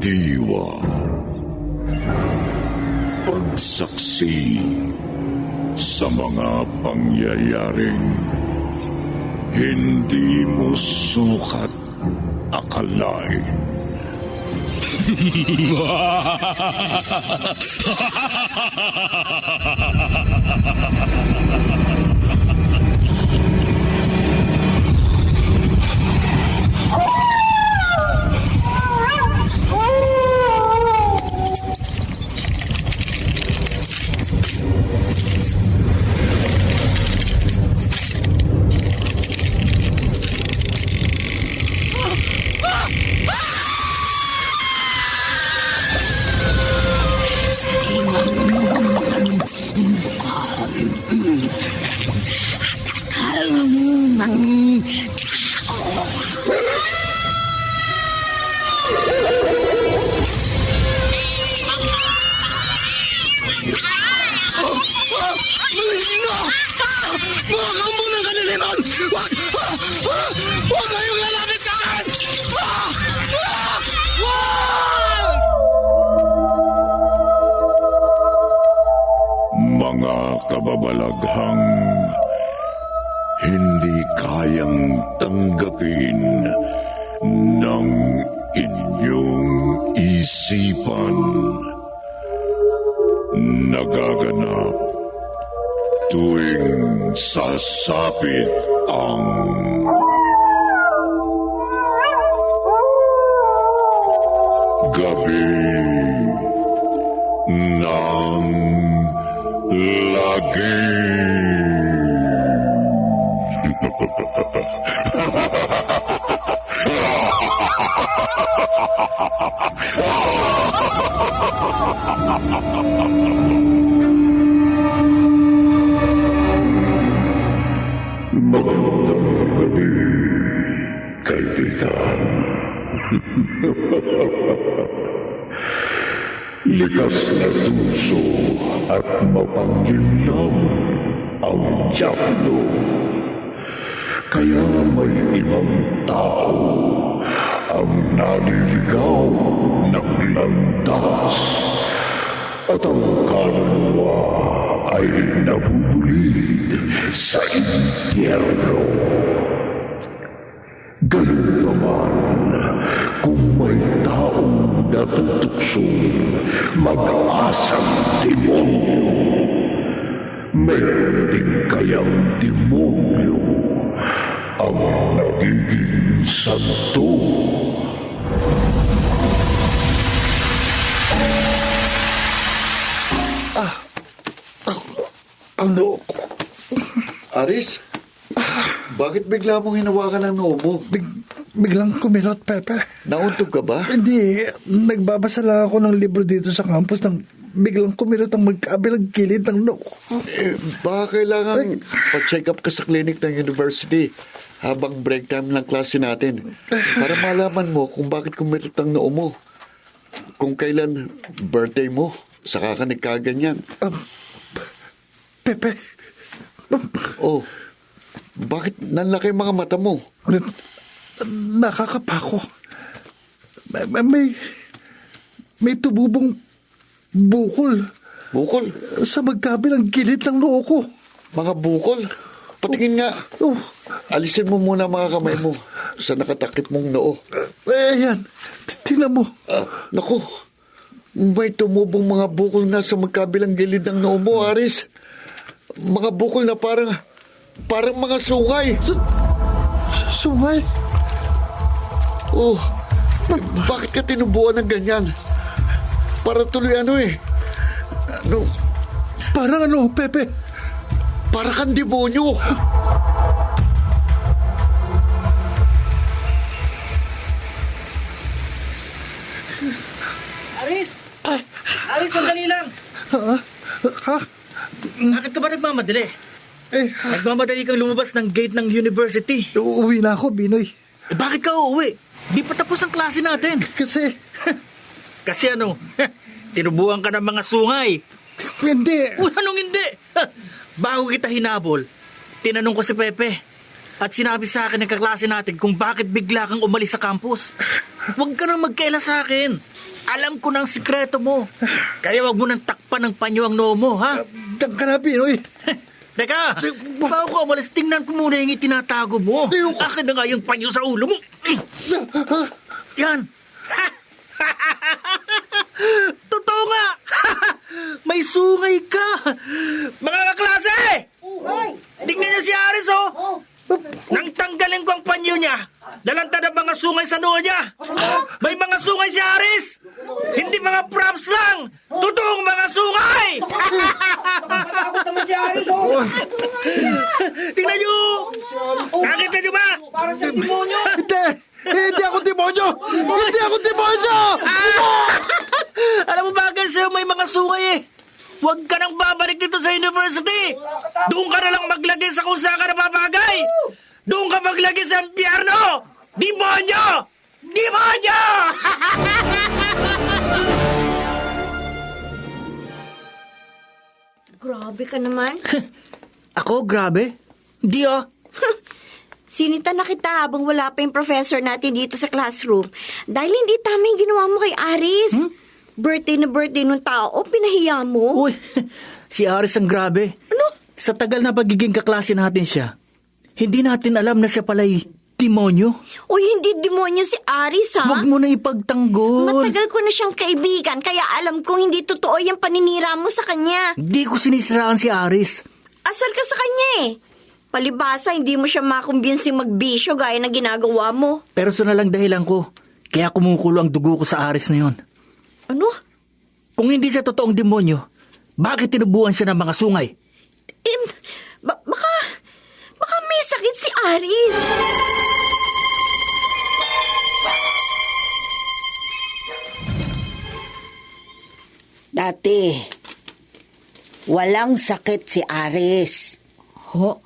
diwa. Pagsaksi sa mga pangyayaring hindi mo sukat akalain. Mga kampo ng kaniliman! Huwag kayong lalapit sa akin! Mga kababalaghang hindi kayang tanggapin ng inyong isipan. Nagaganap tuwing sasapit ang gabi ng lagim. Magandang gabi, kaibigan. Likas na tuso at mapanglinlang ang Diablo. Kaya may ibang tao ang naliligaw ng landas at ang kaluluwa ay nabubulid sa impyerno. Ganun naman kung may taong natutuksong mag-asang demonyo. Meron din kayang demonyo ang nagiging santo. Ano ko? Aris, bakit bigla mong hinawakan ang noo mo? Biglang kumilot, Pepe. Nauntog ka ba? Hindi, nagbabasa lang ako ng libro dito sa campus nang biglang kumilot ang magkabilang gilid ng noo. Baka kailangan pa-check up ka sa clinic ng university habang break time ng klase natin para malaman mo kung bakit kumilot ang noo mo. Kung kailan birthday mo, saka ka nagkaganyan. Pepe. Oh, bakit nanlaki mga mata mo? Nakakapako. May tububong bukol. Bukol? Sa magkabilang gilid ng noo ko. Mga bukol? Patingin nga. Alisin mo muna mga kamay mo sa nakatakip mong noo. Ayan, tingnan mo. Naku, may tumubong mga bukol na sa magkabilang gilid ng noo mo, Aris. Mga bukol na parang mga sungay. Sungay? Oh, bakit ka tinubuan ng ganyan? Para tuloy ano. Parang ano, Pepe? Para kang demonyo. Aris! Aris, sandali lang! Ha? Bakit ka ba nagmamadali? Nagmamadali kang lumabas ng gate ng university. Uuwi na ako, Binoy. Bakit ka uuwi? Di pa tapos ang klase natin. Kasi... Kasi ano? Tinubuan ka ng mga sungay. Hindi. Anong hindi? Bago kita hinabol, tinanong ko si Pepe. At sinabi sa akin ng kaklase natin kung bakit bigla kang umalis sa campus. Huwag ka nang magkaila sa akin. Alam ko ng sikreto mo. Kaya wag mo nang takpan ng panyo ang noo mo, ha? Diyan ka na, Pinoy. Teka, bago ko umalis, tingnan ko muna yung itinatago mo. Ayoko. Akin na nga yung panyo sa ulo mo. Yan. Totoo nga. May sungay ka. Mga kaklase! Tingnan niyo si Aris, oh. Nang tanggalin ko ang panyo niya, lalantad ang mga sungay sa noo niya. May mga sungay si Aris. Hindi mga props lang. Totoong mga sungay. Takot naman si Aris, oh! Tingnan niyo. Nakita niyo ba? Para sa demonyo! Hindi ako demonyo! Hindi ako demonyo! Alam mo bagay sa'yo, may mga sungay eh. Huwag ka nang babalik dito sa university. Doon ka na lang maglagay sa kung saan ka napapagay. Doon ka maglagay sa impyerno. Demonyo! Demonyo! Grabe ka naman. Ako, grabe. Hindi ah. Sinita na kita habang wala pa yung professor natin dito sa classroom. Dahil hindi tama yung ginawa mo kay Aris. Birthday na birthday nung tao, pinahiya mo. Uy, si Aris ang grabe. Ano? Sa tagal na pagiging kaklase natin siya, hindi natin alam na siya pala'y demonyo. Uy, hindi demonyo si Aris, ha? Huwag mo na ipagtanggol. Matagal ko na siyang kaibigan, kaya alam kong hindi totoo yung paninira mo sa kanya. Hindi ko sinisiraan si Aris. Asar ka sa kanya eh. Palibasa, hindi mo siya makumbinsing magbisyo gaya na ginagawa mo. Personal lang dahilan ko. Kaya kumukulo ang dugo ko sa Aris na yon. Ano? Kung hindi siya totoong demonyo, bakit tinubuan siya ng mga sungay? Baka may sakit si Aris. Dati, walang sakit si Aris. Ho?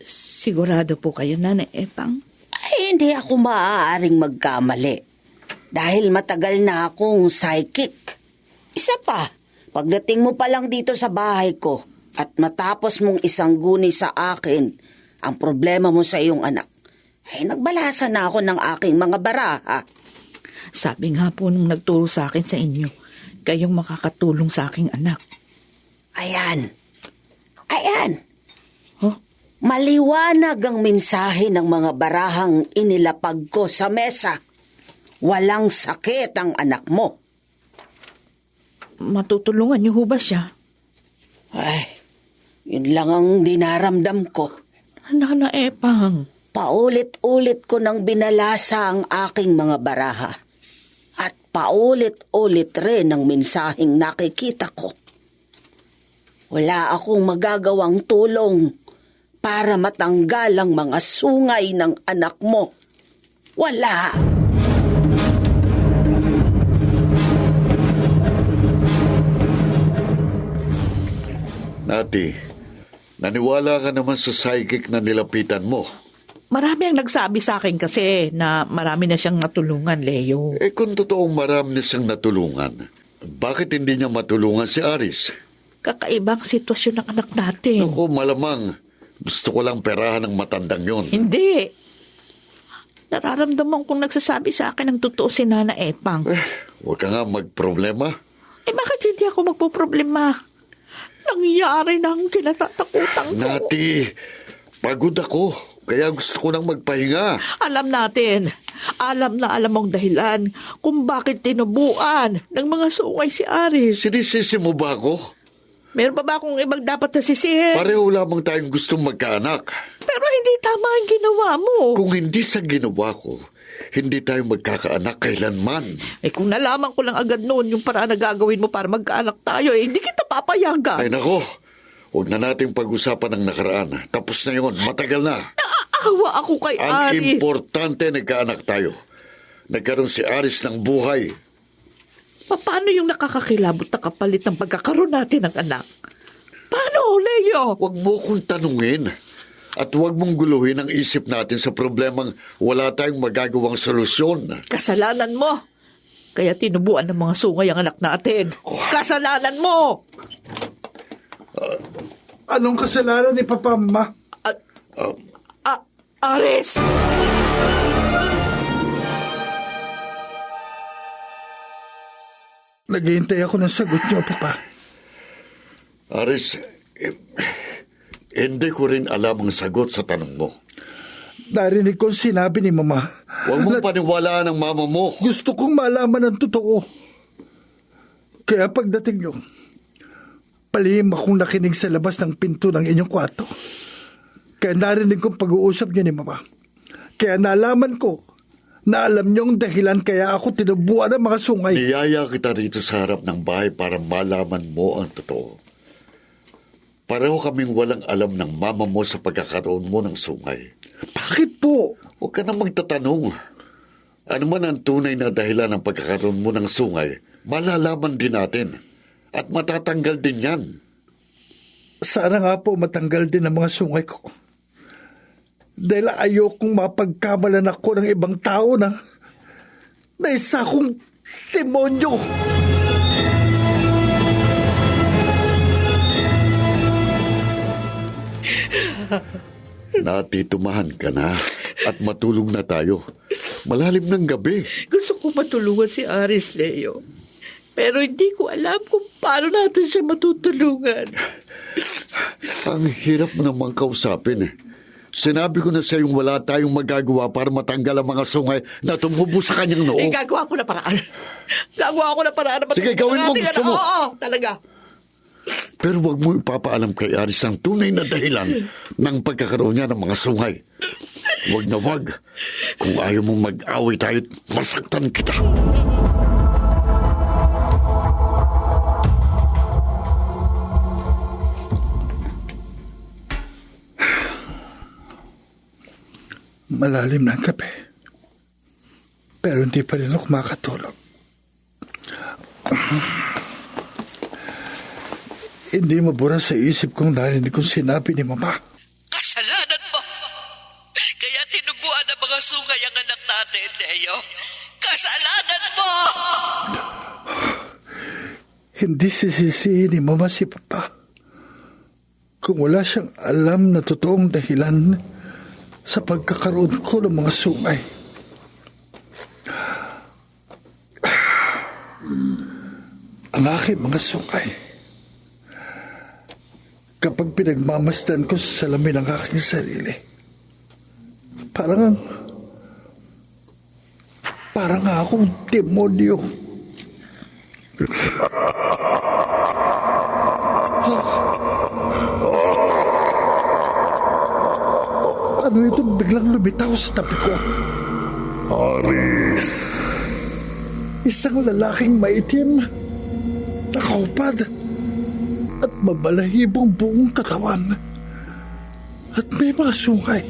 Sigurado po kayo, Nanay Epang? Ay, hindi ako maaaring magkamali. Dahil matagal na akong psychic. Isa pa, pagdating mo pa lang dito sa bahay ko at matapos mong isangguni sa akin ang problema mo sa iyong anak, ay nagbalasa na ako ng aking mga baraha. Sabi nga po nung nagturo sa akin sa inyo, kayong makakatulong sa aking anak. Ayan. Ayan. Huh? Maliwanag ang mensahe ng mga barahang inilapag ko sa mesa. Walang sakit ang anak mo. Matutulungan niyo ho ba siya? Ay, yun lang ang dinaramdam ko. Nanay Epang, Paulit-ulit ko nang binalasa ang aking mga baraha. At paulit-ulit rin ang mensaheng nakikita ko. Wala akong magagawang tulong para matanggal ang mga sungay ng anak mo. Wala. Nati, naniwala ka naman sa psychic na nilapitan mo. marami ang nagsabi sa akin kasi na marami na siyang natulungan, Leo. Eh kung totoong marami na siyang natulungan, bakit hindi niya matulungan si Aris? Kakaibang sitwasyon ng anak natin. Ako malamang, gusto ko lang perahan ng matandang yon. Hindi. Nararamdaman kong nagsasabi sa akin ang totoo si Nana Epang. Huwag ka nga magproblema. Eh bakit hindi ako magpoproblema? Nangyayari na ang kinatatakutan ko. Nati, pagod ako. Kaya gusto ko nang magpahinga. Alam natin. Alam na alam mong dahilan kung bakit tinubuan ng mga sungay si Aris. Sinisisi mo ba ako? Meron pa ba akong ibang dapat nasisihin? Pareho lamang tayong gustong magkaanak. Pero hindi tama ang ginawa mo. Kung hindi sa ginawa ko, hindi tayo magkakaanak kailanman. Eh kung nalaman ko lang agad noon yung paraan na gagawin mo para magkaanak tayo, eh hindi kita papayagan. Ay nako, huwag na nating pag-usapan ng nakaraan. Tapos na yun, matagal na. Naaawa ako kay Ang Aris. importante, nagkaanak tayo. Nagkaroon si Aris ng buhay. Paano yung nakakakilabot na kapalit ng pagkakaroon natin ng anak? Paano, Leo? Huwag mo kong tanungin. At huwag mong guluhin ang isip natin sa problemang wala tayong magagawang solusyon. Kasalanan mo. Kaya tinubuan ng mga sungay ang anak natin. Kasalanan mo! Anong kasalanan ni Papa, Ma? Aris! Naghihintay ako ng sagot niyo, Papa. Aris, hindi ko rin alam ang sagot sa tanong mo. Narinig ko ang sinabi ni Mama. Huwag mong paniwalaan ang mama mo. Gusto kong malaman ang totoo. Kaya pagdating niyo, palihim akong nakinig sa labas ng pinto ng inyong kwarto. Kaya narinig kong pag-uusap niyo ni Mama. Kaya nalaman ko na alam niyo ang dahilan kaya ako tinubuan ng mga sungay. Niyaya kita rito sa harap ng bahay para malaman mo ang totoo. Pareho kaming walang alam ng mama mo sa pagkakaroon mo ng sungay. Bakit po? Huwag ka na magtatanong. Ano man ang tunay na dahilan ng pagkakaroon mo ng sungay, malalaman din natin. At matatanggal din yan. Sana nga po matanggal din ang mga sungay ko. Dahil ayokong mapagkamalan ako ng ibang tao na isa akong demonyo. Natitumahan ka na at matulog na tayo. Malalim ng gabi. Gusto ko matulungan si Aris, Leo. Pero hindi ko alam kung paano natin siya matutulungan. Ang hirap mo namang kausapin eh. Sinabi ko na sa iyong wala tayong magagawa para matanggal ang mga sungay na tumubo sa kanyang noo. Gagawa ko na paraan. Gagawa ko na paraan. Sige, gawin mo gusto mo. Oo, talaga. Pero wag mo ipapaalam kay Aris ang tunay na dahilan ng pagkakaroon niya ng mga sungay. Wag na wag. Kung ayaw mong mag-away tayo, masaktan kita. Malalim ng gabi. Pero hindi pa rin ako makatulog. Hindi mabura sa isip kong narinig kong sinabi ni Mama. Kasalanan mo. Kaya tinubuan ng mga sungay ang anak natin, Leo. Kasalanan mo! Hindi sisisihin ni Mama si Papa kung wala siyang alam na totoong dahilan sa pagkakaroon ko ng mga sungay. Ang aking mga sungay, kapag pinagmamasdan ko sa salamin ng aking sarili, parang akong demonyo. Ano ito biglang lumitaw sa tabi ko? Aris, Isang lalaking maitim, nakaupad, at mabalahibong buong katawan. At may mga sungay.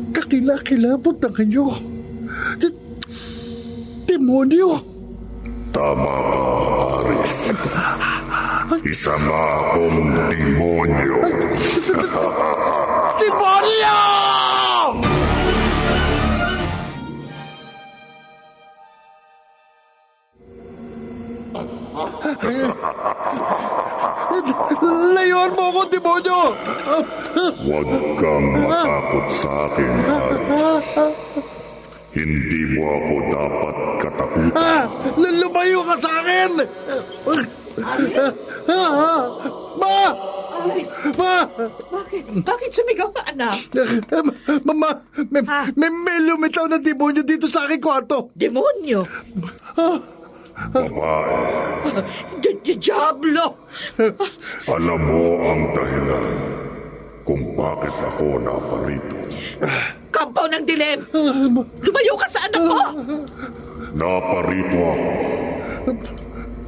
Kakilakilabot ng kanyo. Demonyo! tama ka, Aris. Isa nga akong demonyo. Demonyo! Layuan mo ako, demonyo! Huwag kang matakot sa akin, Aris. Hindi mo ako dapat katakutan. Lumayo ka sa akin! Ma! Ma! Bakit sumigaw ka, anak? Mama, may lumitaw na demonyo dito sa aking kwarto. Demonyo? Babae, Diablo! alam mo ang dahilan kung bakit ako naparito. Kampaw ng dilim! Lumayo ka sa anak ko! Naparito ako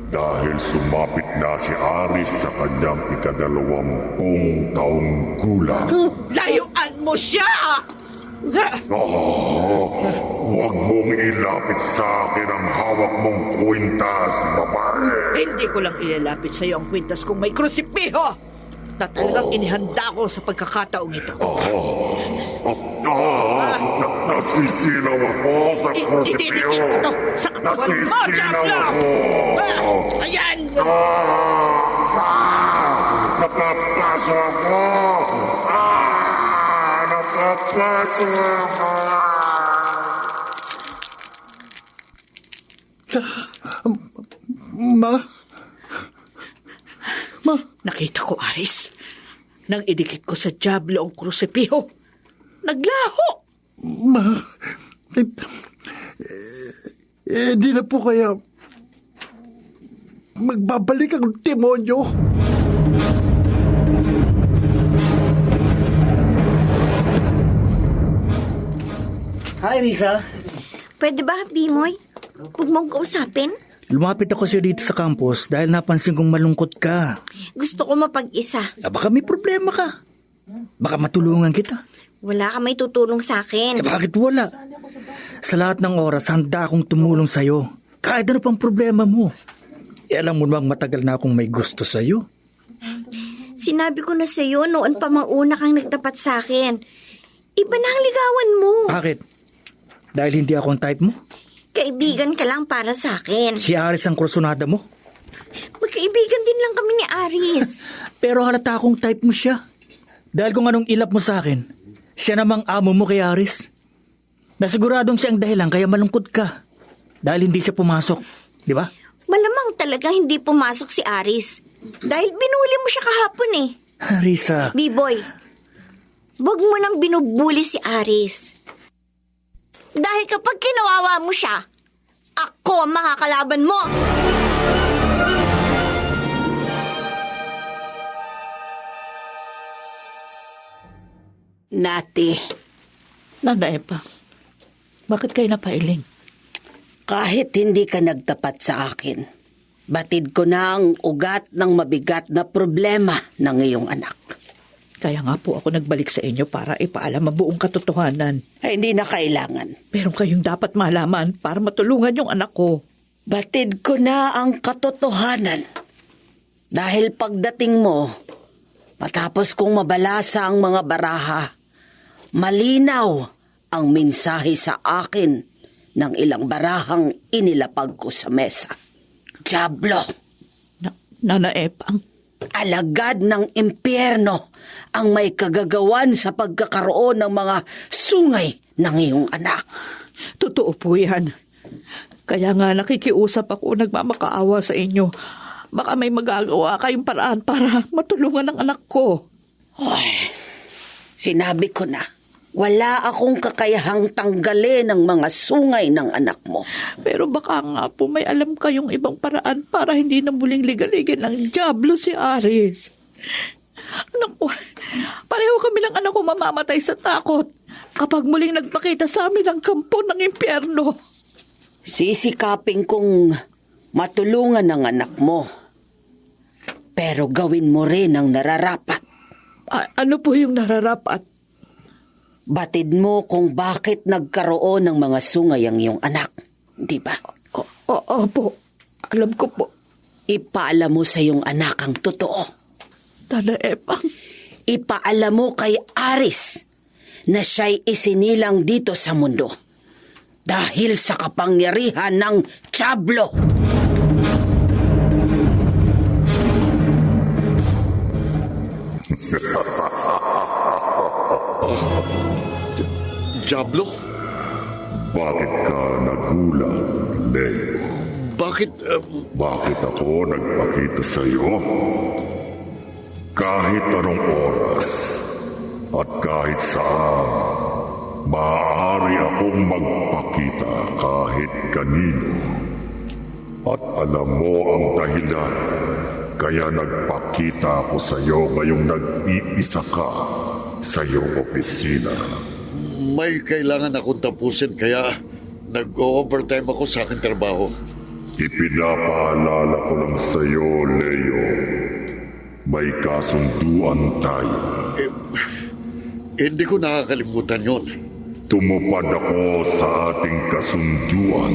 dahil sumapit na si Aris sa kanyang ika-20 taong gulang. Layuan mo siya! Huwag mong ilapit sa akin ang hawak mong kwintas, babae. Hindi ko lang ilalapit sa iyo ang kwintas kung may krusipiho na talagang inihanda ko sa pagkakataong ito. Nasisilaw ako sa krusipyo. Ito, sa katawan mo, Nasisilaw Diablo! ako. Ayan! Napapaso ako. Napapaso ako. Ma? Ma? Nakita ko, Aris. Nang idikit ko sa Diablo ang krusipiho. Naglaho! Ma? Di na po kaya magbabalik ang demonyo. Hi, Risa. Pwede ba, Bimoy? Huwag mong kausapin. Lumapit ako sa'yo dito sa campus dahil napansin kong malungkot ka. Gusto ko mapag-isa. Baka may problema ka. Baka matulungan kita. Wala ka may tutulong sa akin. Bakit wala? Sa lahat ng oras, handa akong tumulong sa'yo. Kahit ano pang problema mo. Alam mo bang matagal na akong may gusto sa'yo? Sinabi ko na sa'yo noon pa mauna kang nagtapat sa akin. Iba na ang ligawan mo. Bakit? Dahil hindi ako ang type mo? Kaibigan ka lang para sa akin. Si Aris ang kursunada mo? Magkaibigan din lang kami ni Aris. Pero halata akong type mo siya. Dahil kung anong ilap mo sa akin, siya namang amo mo kay Aris. Nasiguradong siya ang dahilan kaya malungkot ka. Dahil hindi siya pumasok. Di ba? Malamang talaga hindi pumasok si Aris. Dahil binuli mo siya kahapon eh. Risa. B-boy, wag mo nang binubuli si Aris. Dahil kapag kinawawa mo siya, ako ang makakalaban mo. Nati, Nana Epa, bakit kayo napailing? kahit hindi ka nagtapat sa akin, batid ko na ang ugat ng mabigat na problema ng iyong anak. Kaya nga po ako nagbalik sa inyo para ipaalam ang buong katotohanan. Ay, hindi na kailangan. Meron kayong dapat malaman para matulungan yung anak ko. Batid ko na ang katotohanan. Dahil pagdating mo, matapos kong mabalasa ang mga baraha, malinaw ang mensahe sa akin ng ilang barahang inilapag ko sa mesa. Diablo, Nana Epang, alagad ng impyerno ang may kagagawan sa pagkakaroon ng mga sungay ng iyong anak. totoo po yan. Kaya nga nakikiusap ako, nagmamakaawa sa inyo. Baka may magagawa kayong paraan para matulungan ang anak ko. Ay, sinabi ko na, wala akong kakayahang tanggalin ang mga sungay ng anak mo. Pero baka nga po may alam kayong ibang paraan para hindi na muling ligaligin ng Diablo si Aris. Anak ko, pareho kami ng anak ko mamamatay sa takot kapag muling nagpakita sa amin ang kampo ng impyerno. Sisikapin kong matulungan ang anak mo. Pero gawin mo rin ang nararapat. Ano po yung nararapat? Batid mo kung bakit nagkaroon ng mga sungay ang iyong anak. Di ba? Opo, alam ko po. Ipaalam mo sa iyong anak ang totoo. Nana Epang, Ipaalam mo kay Aris na siya'y isinilang dito sa mundo dahil sa kapangyarihan ng Diablo. Diablo? Bakit ka nagulat, Leo? Bakit, Bakit ako nagpakita sa iyo? Kahit anong oras at kahit saan, maaari akong magpakita kahit kanino. At alam mo ang dahilan, kaya nagpakita ako sa iyo ngayong nag-iisa ka sa iyong opisina. may kailangan akong tapusin kaya nag-overtime ako sa aking trabaho. Ipinapaalala ko lang sa iyo, Leo. May kasunduan tayo. Hindi ko nakakalimutan yon. Tumupad ako sa ating kasunduan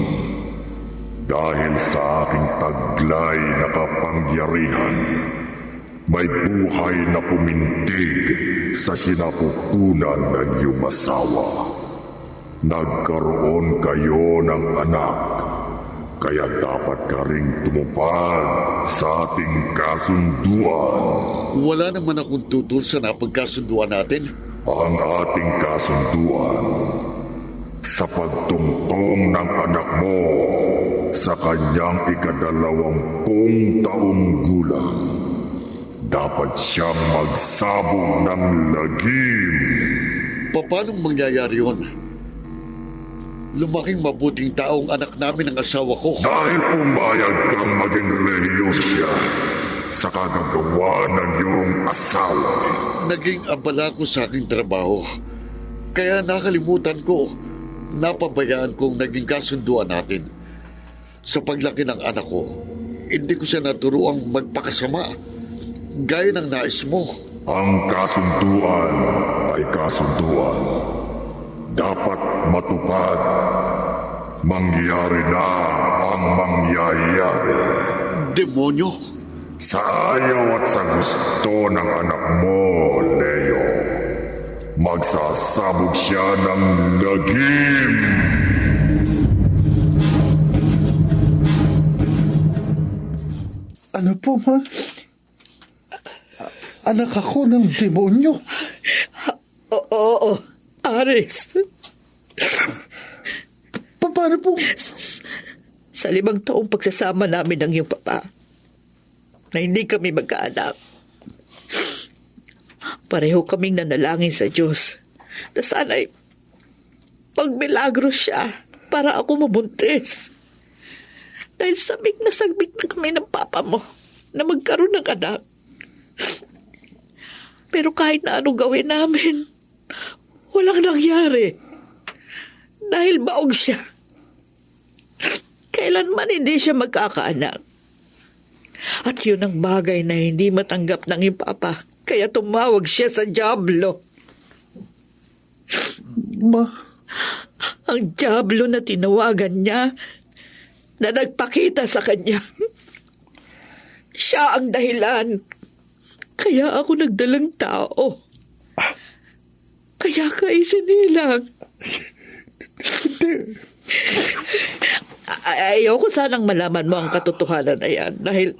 dahil sa aking taglay na kapangyarihan. May buhay na pumintig sa sinapupunan ng iyong asawa. Nagkaroon kayo ng anak, kaya dapat ka ring tumupad sa ating kasunduan. Wala naman akong tutol sa napagkasunduan natin. Ang ating kasunduan sa pagtungtong ng anak mo sa kanyang 20 taong gulang, dapat siyang magsabog ng lagim. Paano mangyayari yun? Lumaking mabuting taong anak namin ang asawa ko. Dahil pumayag kang maging relihiyosya sa kagagawa ng iyong asawa. Naging abala ko sa aking trabaho. Kaya nakalimutan ko, napabayaan kong naging kasunduan natin. Sa paglaki ng anak ko, hindi ko siya naturuang magpakasama. Gaya ng nais mo. Ang kasunduan ay kasunduan. Dapat matupad. Mangyari na ang mangyayari. Demonyo? Sa ayaw at sa gusto ng anak mo, Leo, magsasabog siya ng lagim. Ano po, ma? Anak ako ng demonyo. Oo, Aris. Paano po? Sa 5 taong pagsasama namin ng iyong papa, na hindi kami magkaanak, pareho kaming nanalangin sa Diyos na sana'y pagmilagro siya para ako mabuntis. Dahil sabik na kami ng papa mo na magkaroon ng anak. Pero kahit na anong gawin namin, walang nangyari. Dahil baog siya. Kailanman hindi siya magkakaanak. At yun ang bagay na hindi matanggap ng iyong papa. Kaya tumawag siya sa Diablo. Ma, Ang Diablo na tinawagan niya, na nagpakita sa kanya. Siya ang dahilan. Kaya ako nagdalang tao. Kaya ka isinilang. Ayoko sanang malaman mo ang katotohanan na yan dahil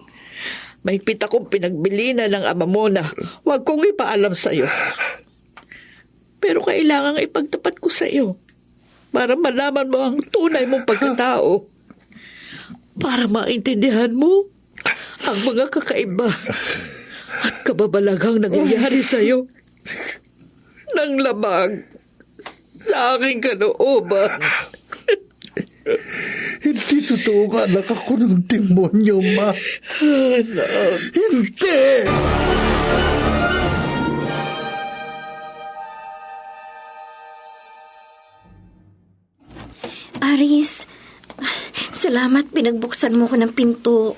mahigpit akong pinagbilinan ng ama mo na huwag kong ipaalam sa'yo. Pero kailangang ipagtapat ko sa'yo para malaman mo ang tunay mong pagkatao. Para maintindihan mo ang mga kakaiba at kababalaghang nangyayari sa'yo ng labag sa aking kalooban. hindi totoo nga anak ako ng demonyo, ma. Anak. Hindi! Aris, salamat pinagbuksan mo ko ng pinto.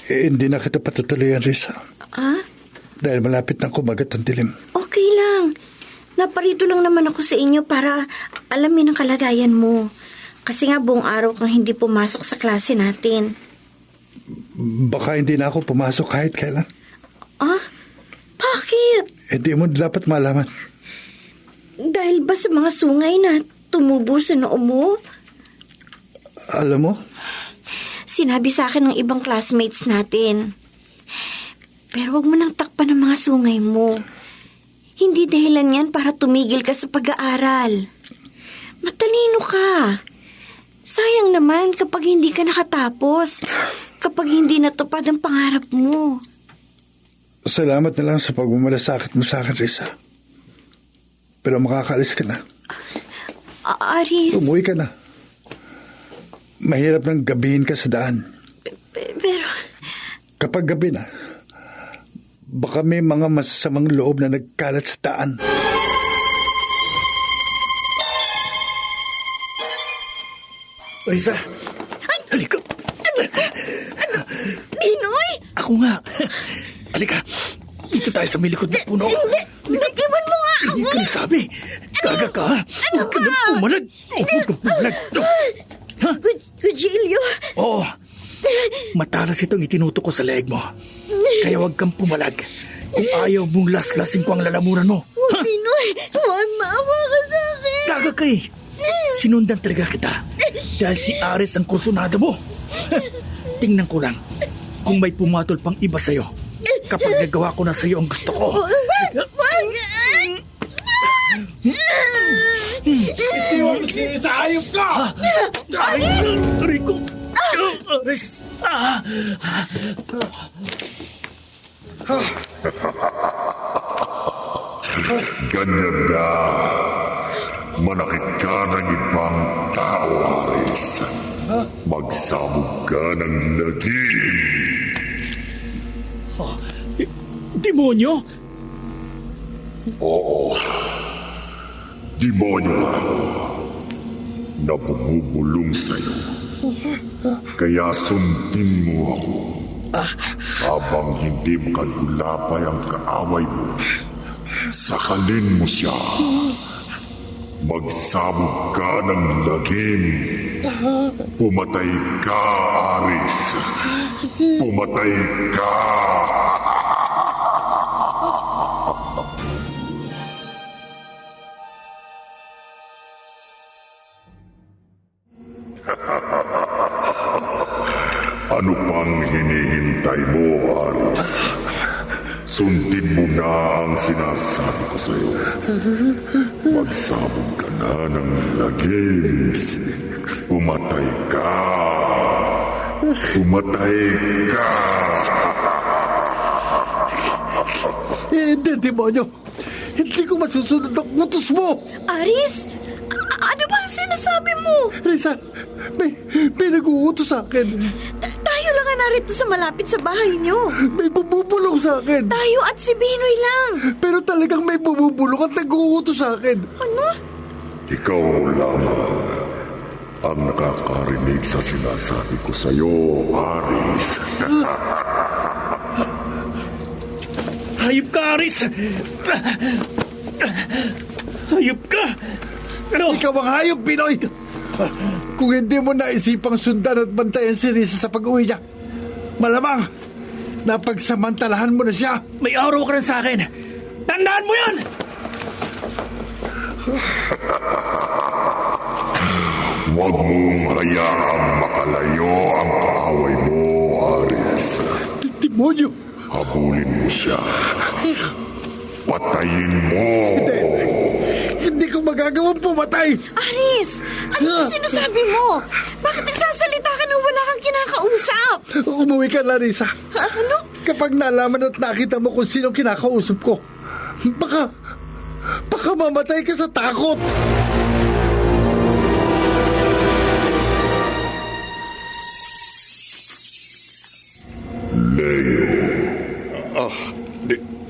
Hindi na kita patutuloyan, Risa. Ah? Dahil malapit na kumagat ang dilim. Okay lang. Naparito lang naman ako sa inyo para alamin ang kalagayan mo. Kasi nga buong araw kang hindi pumasok sa klase natin. Baka hindi na ako pumasok kahit kailan. Ah? Bakit? Hindi mo dapat malaman. Dahil ba sa mga sungay na tumubo sa noo mo? Alam mo, Sinabi sa akin ng ibang classmates natin. Pero wag mo nang takpan ng mga sungay mo. Hindi dahilan yan para tumigil ka sa pag-aaral. Matalino ka. Sayang naman kapag hindi ka nakatapos. Kapag hindi natupad ang pangarap mo. salamat na lang sa pagmamalasakit mo sa akin, Risa. Pero makakaalis ka na. Aris. Umuwi ka na. Mahirap nang gabihin ka sa daan. Pero... Kapag gabi na, baka may mga masasamang loob na nagkalat sa daan. Risa, halika. Pinoy? Ako nga. Halika, dito tayo sa may likod ng puno. Hindi, iwan mo nga ako. Hindi ka nasabi. Gaga ka, ha? Huwag ka nang pumalag. Huwag kang pumalag. Ha? Gugilio. Oo. Matalas itong itinuto ko sa leeg mo. Kaya huwag kang pumalag. Kung ayaw mong laslasing ko ang lalamunan mo. Huwag, Pinoy. Huwag maawa ka sa akin. Gaga ka eh. Sinundan talaga kita. Dahil si Ares ang kursunada mo. Tingnan ko lang kung may pumatol pang iba sa'yo. Kapag nagawa ko na sa'yo ang gusto ko. Huwag! Itiwan si sa ayop ka! Aray ko! Aris! Ah! Ganyan na. Manakit ka ng ibang tao, Aris. Magsabog ka ng lagim. Demonyo? Oo. Demonyo ako na bumubulong sa'yo. Kaya sundin mo ako. Habang hindi makagulapay ang kaaway mo, sakalin mo siya. Magsabog ka ng lagim. Pumatay ka, Aris. Pumatay ka. Ano pang hinihintay mo, Aris? Sundin mo na ang sinasabi ko sa'yo. Magsabog ka na ng lagim. Pumatay ka. Pumatay ka. Hindi, demonyo. Hindi ko masusunod ang utos mo. Aris, ano ba ang sinasabi mo? Risa, may nag-uutos sa akin. Tayo lang nga narito sa malapit sa bahay niyo. May bububulong sa akin. Tayo at si Binoy lang. Pero talagang may bububulong at nag-uutos sa akin. Ano? Ikaw lamang ang nakakarinig sa sinasabi ko sa'yo, Aris. Hayop ka, Aris! Hayop ka! Ano? Ikaw ang hayop, Binoy. Kung hindi mo naisipang sundan at bantayan si Risa sa pag-uwi niya, malamang napagsamantalahan mo na siya. May araw ka rin sa akin. Tandaan mo yan! Huwag mong hayaang makalayo ang kaaway mo, Aris. Demonyo. Habulin mo siya. Patayin mo. Hindi ko magagawang pumatay. Aris, ano yung sinasabi mo? Bakit nagsasalita ka nang wala kang kinakausap? Umuwi ka na, Risa. Ano? Kapag nalaman at nakita mo kung sino kinakausap ko, baka mamatay ka sa takot. Leo.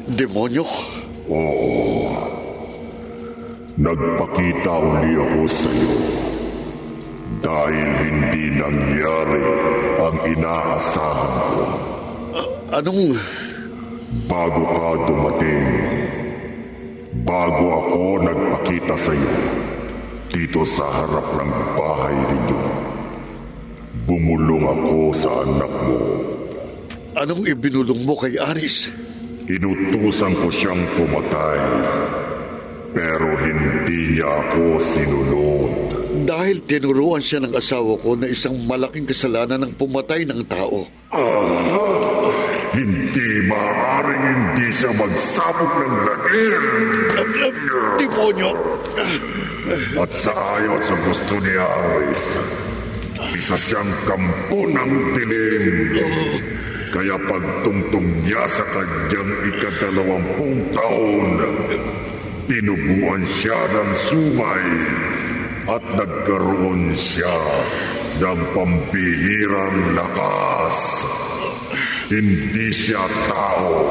Demonyo? Oo. Nagpakita uli ako sa iyo dahil hindi nangyari ang inaasahan ko. Anong... Bago ka dumating, bago ako nagpakita sa iyo dito sa harap ng bahay ninyo, bumulong ako sa anak mo. Anong ibinulong mo kay Aris? Inutusan ko siyang pumatay, pero hindi niya ako sinunod. Dahil tinuruan siya ng asawa ko na isang malaking kasalanan ng pumatay ng tao. Hindi maaaring hindi siya magsabog ng lagim. Demonyo! At sa ayaw at sa gusto ni Aris, isa siyang kampo ng dilim. Kaya pagtungtong niya sa kanyang ika-20 taon, tinubuan siya ng sumay at nagkaroon siya ng pambihirang lakas. Hindi siya tao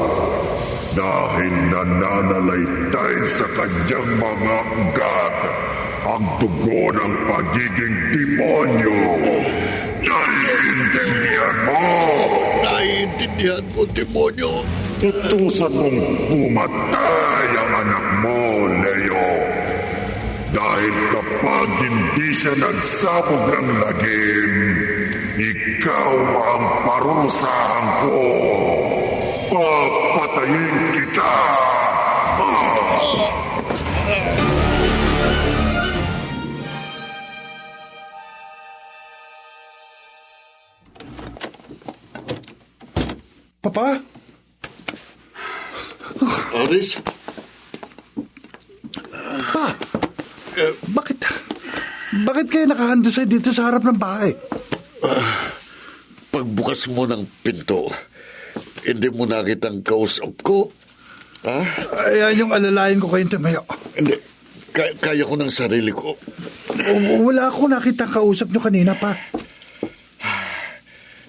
dahil nananalaytay sa kanyang mga ugat ang dugo ng pagiging demonyo. Naiintindihan mo? Naiintindihan ko, demonyo. Utusan mong pumatay ang anak mo, Leo. Dahil kapag hindi siya nagsabog ng lagim, ikaw ang parusahan ko. Papatayin kita! Papa? Aris? Pa? Bakit kayo nakahandusay dito sa harap ng bahay? pagbukas mo ng pinto, hindi mo nakitang kausap ko? Ha? Ayan yung alalayan ko kayong tumayo. Hindi. Kaya ko ng sarili ko. Wala akong nakita kausap nyo kanina pa.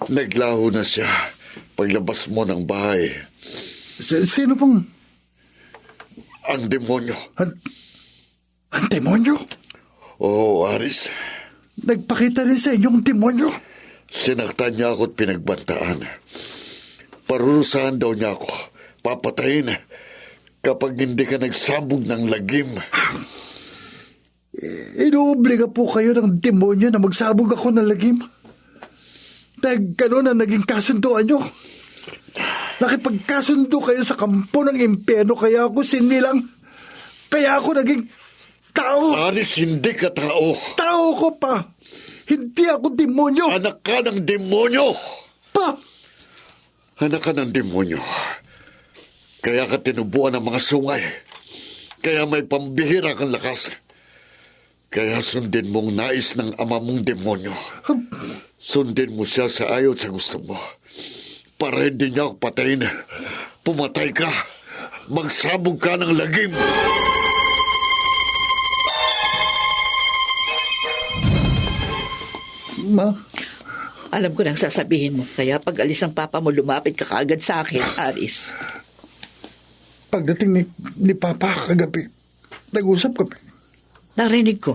Naglaho na siya paglabas mo ng bahay. Sino pong... Ang demonyo. Ang demonyo? Oo, Aris. Nagpakita rin sa inyong demonyo? Sinaktan niya ako at pinagbantaan. Parurusahan daw niya ako. Papatayin kapag hindi ka nagsabog ng lagim. Inuobliga po kayo ng demonyo na magsabog ako ng lagim? Dahil gano'n ang naging kasunduan nyo. Nakipagkasundo kayo sa kampo ng impyerno kaya ako sinilang. Kaya ako naging tao. Aris, hindi ka tao. Tao ko pa. Hindi ako demonyo. Anak ka ng demonyo. Pa! Anak ka ng demonyo. Kaya ka tinubuan ng mga sungay. Kaya may pambihira kang lakas. Kaya sundin mong nais ng ama mong demonyo. Sundin mo siya sa ayaw at sa gusto mo. Para hindi niya ako patayin. Pumatay ka. Magsabog ka ng lagim. Ma, Alam ko nang sasabihin mo. Kaya pag alis ang papa mo, lumapit ka kaagad sa akin, Aris. pagdating ni Papa kagabi, nag-usap kami. Narinig ko.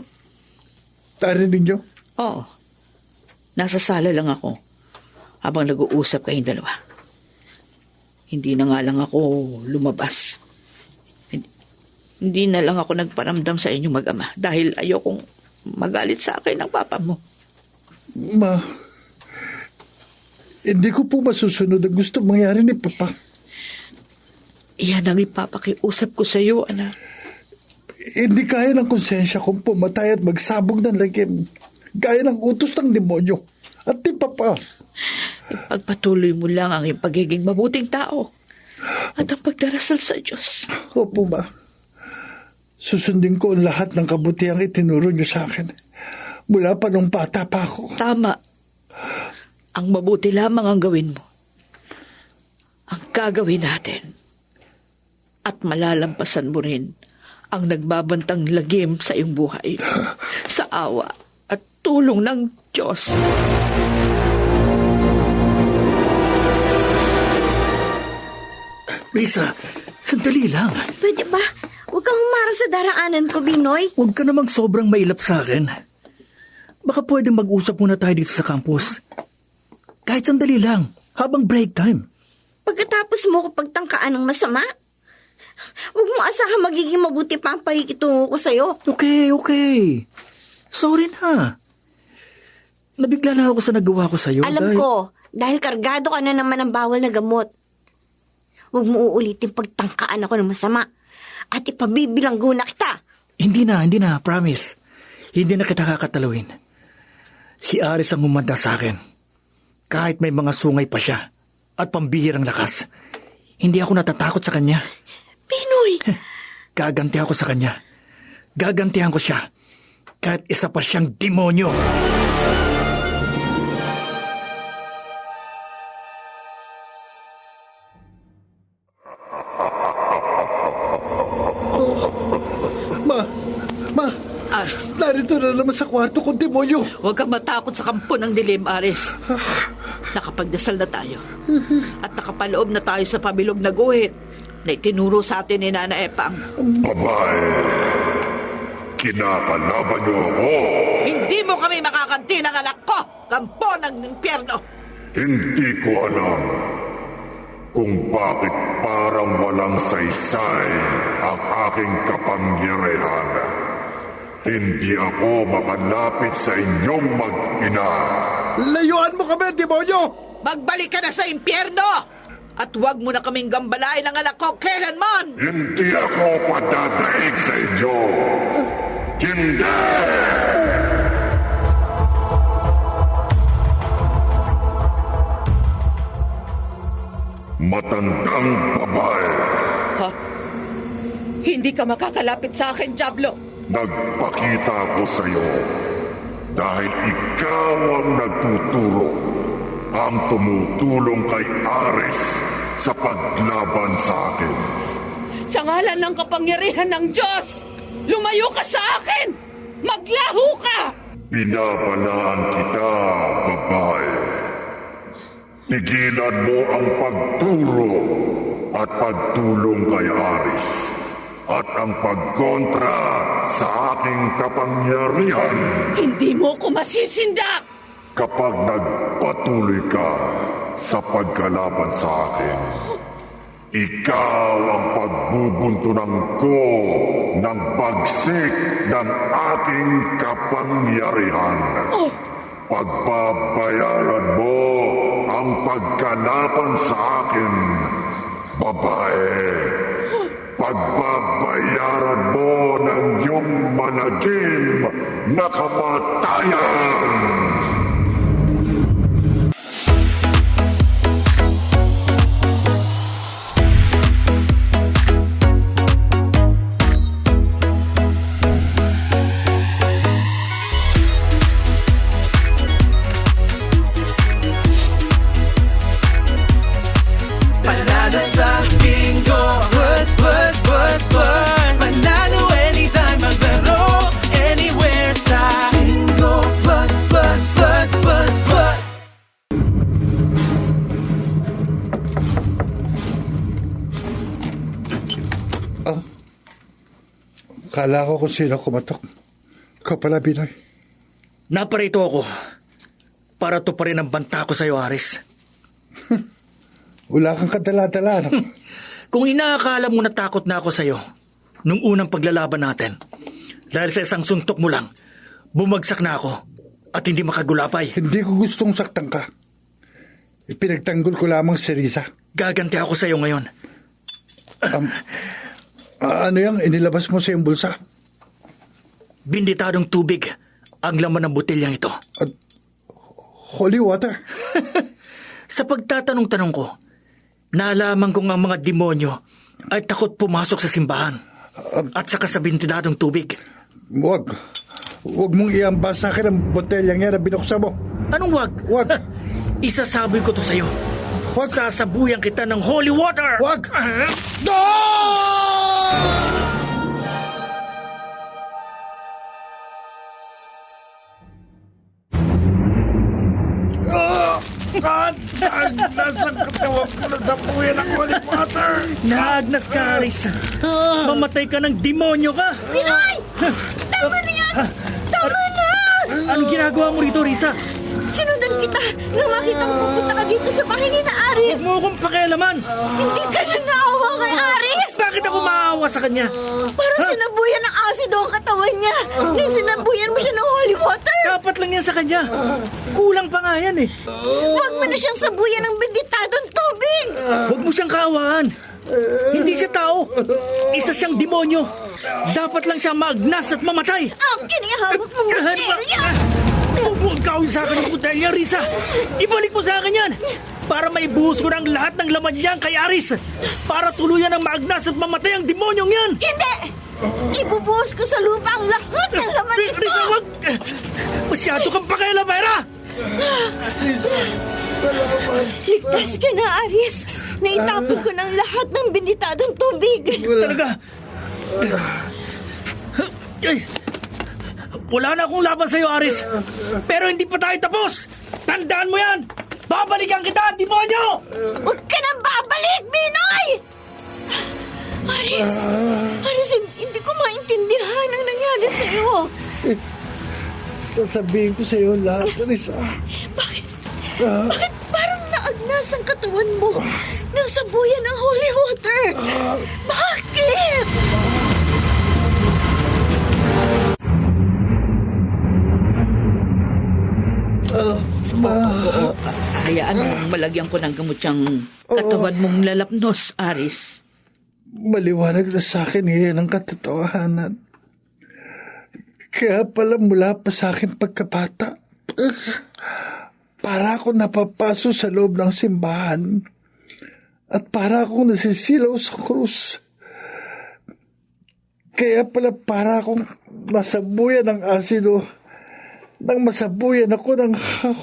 Narinig niyo? Oo. Nasa sala lang ako habang nag-uusap kayong dalawa. Hindi na nga lang ako lumabas. Hindi na lang ako nagparamdam sa inyong mag-ama dahil ayokong magalit sa akin ng papa mo. Ma, hindi ko po masusunod ang gusto mangyari ni Papa. Iyan ang ipapakiusap ko sa iyo, anak. Hindi kaya ng konsensya kong pumatay at magsabog ng lagim. Gaya ng utos ng demonyo. At ni Papa. Ipagpatuloy mo lang ang iyong pagiging mabuting tao at ang pagdarasal sa Diyos. Opo, Ma. Susundin ko ang lahat ng kabutihang itinuro niyo sa akin. Mula pa nung bata pa ako. Tama. Ang mabuti lamang ang gawin mo. Ang gagawin natin. At malalampasan mo rin ang nagbabantang lagim sa iyong buhay. Sa awa at tulong ng Diyos. Risa, sandali lang. Pwede ba? Huwag kang humarang sa daraanan ko, Binoy. Huwag ka namang sobrang mailap sa akin. Baka pwede mag-usap muna tayo dito sa campus. Kahit sandali lang, habang break time. Pagkatapos mo ko pagtangkaan ng masama, huwag mo asahan magiging mabuti pa ang pakikitungo ko sa'yo. Okay. Sorry na. Nabigla na ako sa nagawa ko sa'yo. Alam ko, dahil kargado ka na naman ng bawal na gamot. Huwag mo uulitin pagtangkaan ako ng masama at ipabibilanggo na kita. Hindi na, promise. Hindi na kita kakatalawin. Si Aris ang humanda sa akin. Kahit may mga sungay pa siya at pambihirang lakas, hindi ako natatakot sa kanya. Pinoy! Gagantihan ko sa kanya. Gagantihan ko siya. Kahit isa pa siyang demonyo. Ma, Aris, narito na naman sa kwarto ko, demonyo. huwag kang matakot sa kampo ng dilim, Aris. Nakapagdasal na tayo. At nakapaloob na tayo sa pabilog na guhit na itinuro sa atin ni Nana Epang. Babae, kinakalaban niyo ako. Hindi mo kami makakanti ng anak ko, kampo ng impyerno. Hindi ko alam kung bakit parang walang saysay ang aking kapangyarihan. Hindi ako makalapit sa inyong mag-ina. Layuan mo kami, demonyo! Magbalik ka na sa impyerno! At huwag mo na kaming gambalain ng anak ko kailanman! Hindi ako padadaig sa inyo. Hindi! Matandang babae, Ha? Hindi ka makakalapit sa akin, Diablo! nagpakita ako sa iyo dahil ikaw ang nagtuturo ang tumutulong kay Ares sa paglaban sa akin. Sa ngalan ng kapangyarihan ng Diyos, lumayo ka sa akin! Maglaho ka! Binabanaan kita, babae. Tigilan mo ang pagturo at pagtulong kay Ares at ang pagkontra sa aking kapangyarihan. Hindi mo ko masisindak! Kapag nagpatuloy ka sa pagkalaban sa akin, ikaw ang pagbubuntunan ko ng bagsik ng aking kapangyarihan. Pagbabayaran mo ang pagkalaban sa akin, babae. Pagbabayaran mo ng iyong malagim na kamatayan. Panalo sa bingo, plus, plus, plus, plus. Panalo anytime, maglaro anywhere sa bingo, plus, plus, plus, plus, plus. Kala ko kung sino kumatok. Ikaw pala, Binoy. Naparito ako para to pa rin ang banta ko sa'yo, Aris. Wala kang kadala-dala, no? Kung inaakala mo natakot na ako sa'yo nung unang paglalaban natin, dahil sa isang suntok mo lang, bumagsak na ako at hindi makagulapay. Hindi ko gustong saktan ka. Ipinagtanggol ko lamang si Risa. Gaganti ako sa'yo ngayon. Ano yung inilabas mo sa iyong bulsa? Binditadong tubig ang laman ng botelyang ito. Holy water. Sa pagtatanong-tanong ko, nalaman kong ang mga demonyo ay takot pumasok sa simbahan at saka sa binditadong tubig. Huwag mong iambas sa akin ang botelyang yan na binuksan mo. Anong wag? Wag. Isasaboy ko to sa'yo. Wag. Sasabuyan kita ng holy water! Wag! Nasa katawan ko na sa puwi ng holy water. Naagnas ka, Aris. Mamatay ka ng demonyo ka. Pinoy! Tama na yan! Tama na! Anong ginagawa mo rito, Risa? Sinundan kita nang makita mo pupunta ka dito sa bahay ni na Aris. Huwag mo akong pakialaman. Hindi ka na naawa kay Aris. Bakit ako maawa sa kanya? Parang sinabuyan ng asido ang katawan niya. Nang sinabuyan mo siya ng holy water. Dapat lang yan sa kanya. Kulang pa nga yan eh. Huwag mo na siyang sabuyan ng binditadong tubig. Huwag mo siyang kaawaan. Hindi siya tao. Isa siyang demonyo. Dapat lang siya maagnas at mamatay. Ang kinihawak mong botelya. Huwag kawin sa akin ang botelya, Risa. Ibalik mo sa akin yan. Para maibuhos ko ng lahat ng laman niyan kay Aris. Para tuluyan ng maagnas at mamatay ang demonyong yan. Hindi! Ibubuhos ko sa lupa ang lahat ng laman nito. Risa, wag! Masyado kang pakialamera! Ligtas ka na, Aris. Naitapon ko ng lahat ng binditadong tubig. Talaga? Ay, wala na akong laban sa'yo, Aris. Pero hindi pa tayo tapos. Tandaan mo yan. Babalikan kita, demonyo! Huwag ka nang babalik, Binoy! Aris, hindi ko maintindihan ang nangyari sa'yo. Sasabihin ko sa iyo lahat, Risa. Bakit parang naagnas ang katawan mo nang sabuyan ng holy water? Bakit? Hayaan mong malagyan ko ng gamot yung katawan mong lalapnos, Aris. Maliwanag na sa akin ngayon ang katotohanan. Kaya pala mula pa sa akin pagkabata, para ako napapaso sa loob ng simbahan at para akong nasisilaw sa krus. Kaya pala para akong masabuyan ng asido nang masabuyan ako ng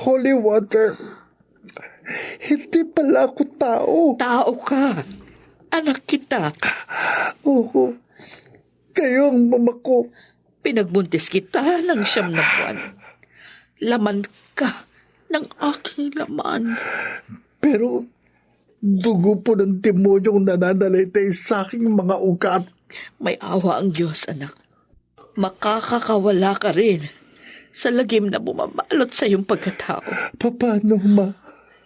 holy water. Hindi pala ako tao. Tao ka. Anak kita. Oo. Kayo ang mama ko. Pinagbuntis kita ng 9 na buwan. Laman ka ng aking laman. Pero dugo po ng demonyong nananalaytay sa aking mga ugat. May awa ang Diyos, anak. Makakakawala ka rin sa lagim na bumabalot sa iyong pagkatao. Paano, ma?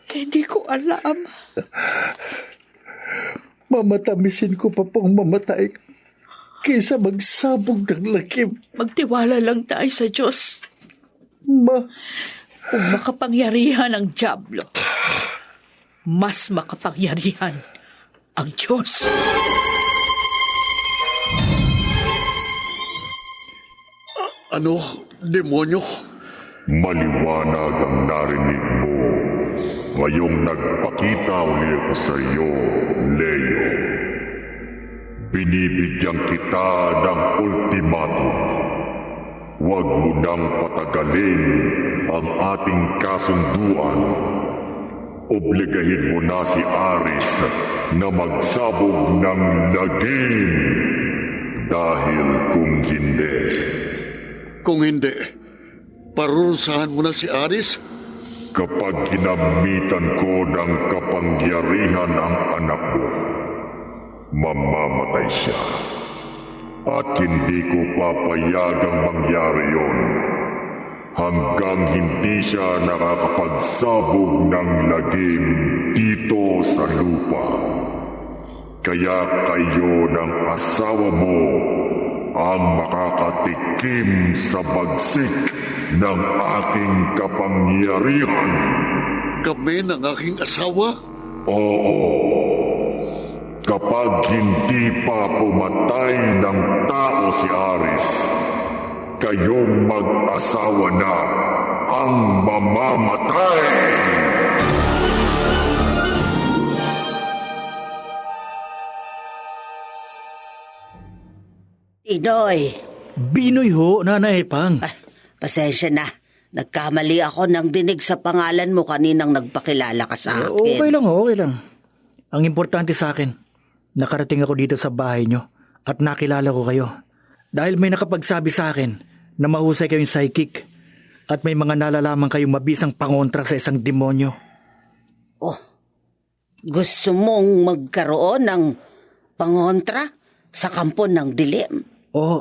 Hindi ko alam. Mamatamisin ko pa pong mamatay kaysa magsabog ng lakim. Magtiwala lang tayo sa Diyos. Ma, Kung makapangyarihan ang dyablo, mas makapangyarihan ang Diyos. Ano? Demonyo? Maliwanag ang narinig mo. Ngayong nagpakita uli ako sa iyo, Leo. Binibigyan kita ng ultimatum. Huwag mo nang patagalin ang ating kasunduan. Obligahin mo na si Aris na magsabog ng lagim. Dahil kung hindi, Kung hindi, parurusahan mo na si Aris? kapag ginamitan ko ng kapangyarihan ang anak mo, mamamatay siya. At hindi ko papayagang mangyari yon hanggang hindi siya nakakapagsabog ng lagim dito sa lupa. Kaya kayo ng asawa mo ang makakatikim sa bagsik ng aking kapangyarihan. Kami ng aking asawa? Oo. Kapag hindi pa pumatay ng tao si Aris, kayong mag-asawa na ang mamamatay. Tinoy, Binoy ho, Nanay Pang. pasensya na. Nagkamali ako ng dinig sa pangalan mo kaninang nagpakilala ka sa akin. Okay lang ho, okay lang. Ang importante sa akin, nakarating ako dito sa bahay nyo at nakilala ko kayo. Dahil may nakapagsabi sa akin na mahusay kayong psychic at may mga nalalaman kayong mabisang pangontra sa isang demonyo. Oh, gusto mong magkaroon ng pangontra sa kampo ng dilim? Oo,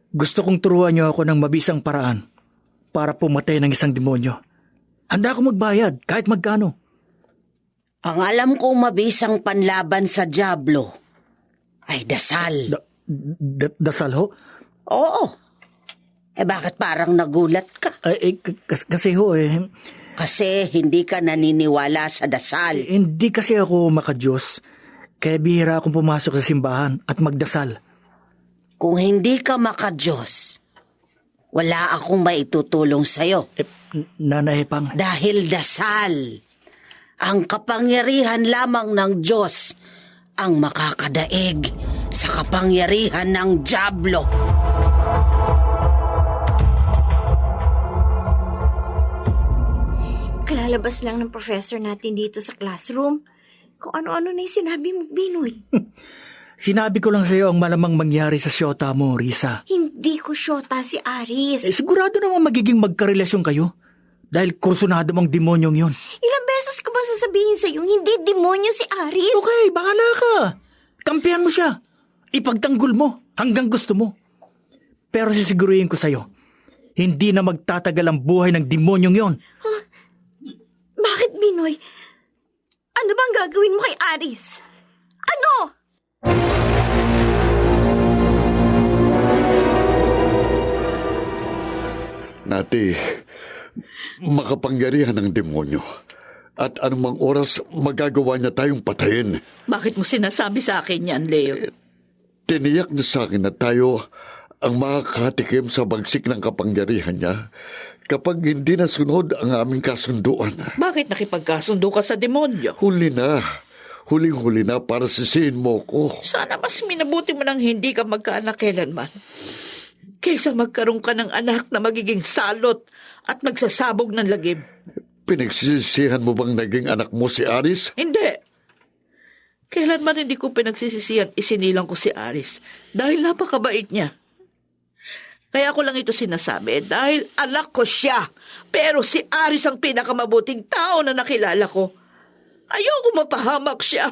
gusto kong turuan nyo ako ng mabisang paraan para pumatay ng isang demonyo. Handa ako magbayad kahit magkano. Ang alam kong mabisang panlaban sa dyablo ay dasal. Dasal ho? Oo. Bakit parang nagulat ka? Kasi ho Kasi hindi ka naniniwala sa dasal. hindi kasi ako makadiyos. Kaya bihira akong pumasok sa simbahan at magdasal. Kung hindi ka makadiyos, wala akong maitutulong sa'yo. Nanay Pang. Dahil dasal, ang kapangyarihan lamang ng Diyos ang makakadaig sa kapangyarihan ng dyablo. Kalalabas lang ng professor natin dito sa classroom. Kung ano-ano na yung sinabi mo, Binoy. Sinabi ko lang sa iyo ang malamang mangyari sa syota mo, Risa. Hindi ko syota si Aris. Sigurado naman magiging magkarelasyon kayo. Dahil kursunado mong demonyong yun. Ilang beses ko ba sasabihin sa'yo, hindi demonyo si Aris? Okay, bahala ka. Kampihan mo siya. Ipagtanggol mo hanggang gusto mo. Pero sisiguruhin ko sa'yo, hindi na magtatagal ang buhay ng demonyong yon. Bakit, Binoy? Ano bang gagawin mo kay Aris? Ano? Nati, makapangyarihan ng demonyo. At anumang oras magagawa niya tayong patayin. Bakit mo sinasabi sa akin yan, Leo? Tiniyak niya sa akin na tayo ang makakatikim sa bagsik ng kapangyarihan niya kapag hindi nasunod ang aming kasunduan. Bakit nakipagkasundo ka sa demonyo? Huli na. Huling-huli na para sisihin mo ko. Sana mas minabuti mo nang hindi ka magkaanak kailanman. Kaysa magkaroon ka ng anak na magiging salot at magsasabog ng lagim. Pinagsisisihan mo bang naging anak mo si Aris? Hindi. Kailanman hindi ko pinagsisisihan isinilang ko si Aris dahil napakabait niya. Kaya ko lang ito sinasabi dahil anak ko siya. Pero si Aris ang pinakamabuting tao na nakilala ko. Ayoko mapahamak siya.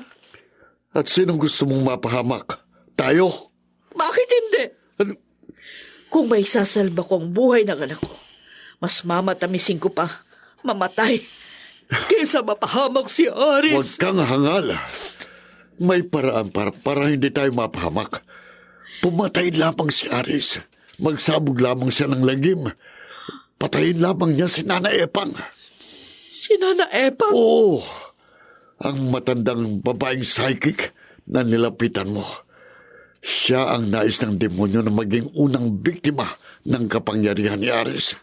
At sinong gusto mong mapahamak? Tayo? Bakit hindi? Ano? Kung may sasalba ko ang buhay ng anak ko, mas mamatamisin ko pa mamatay kaysa mapahamak si Aris. Huwag kang hangal. May paraan para hindi tayo mapahamak. Pumatay lamang si Aris. Magsabog lamang siya ng lagim. Patayin lamang niya si Nana Epang. Si Nana Epang? Oo. Ang matandang babaeng psychic na nilapitan mo. Siya ang nais ng demonyo na maging unang biktima ng kapangyarihan ni Aris.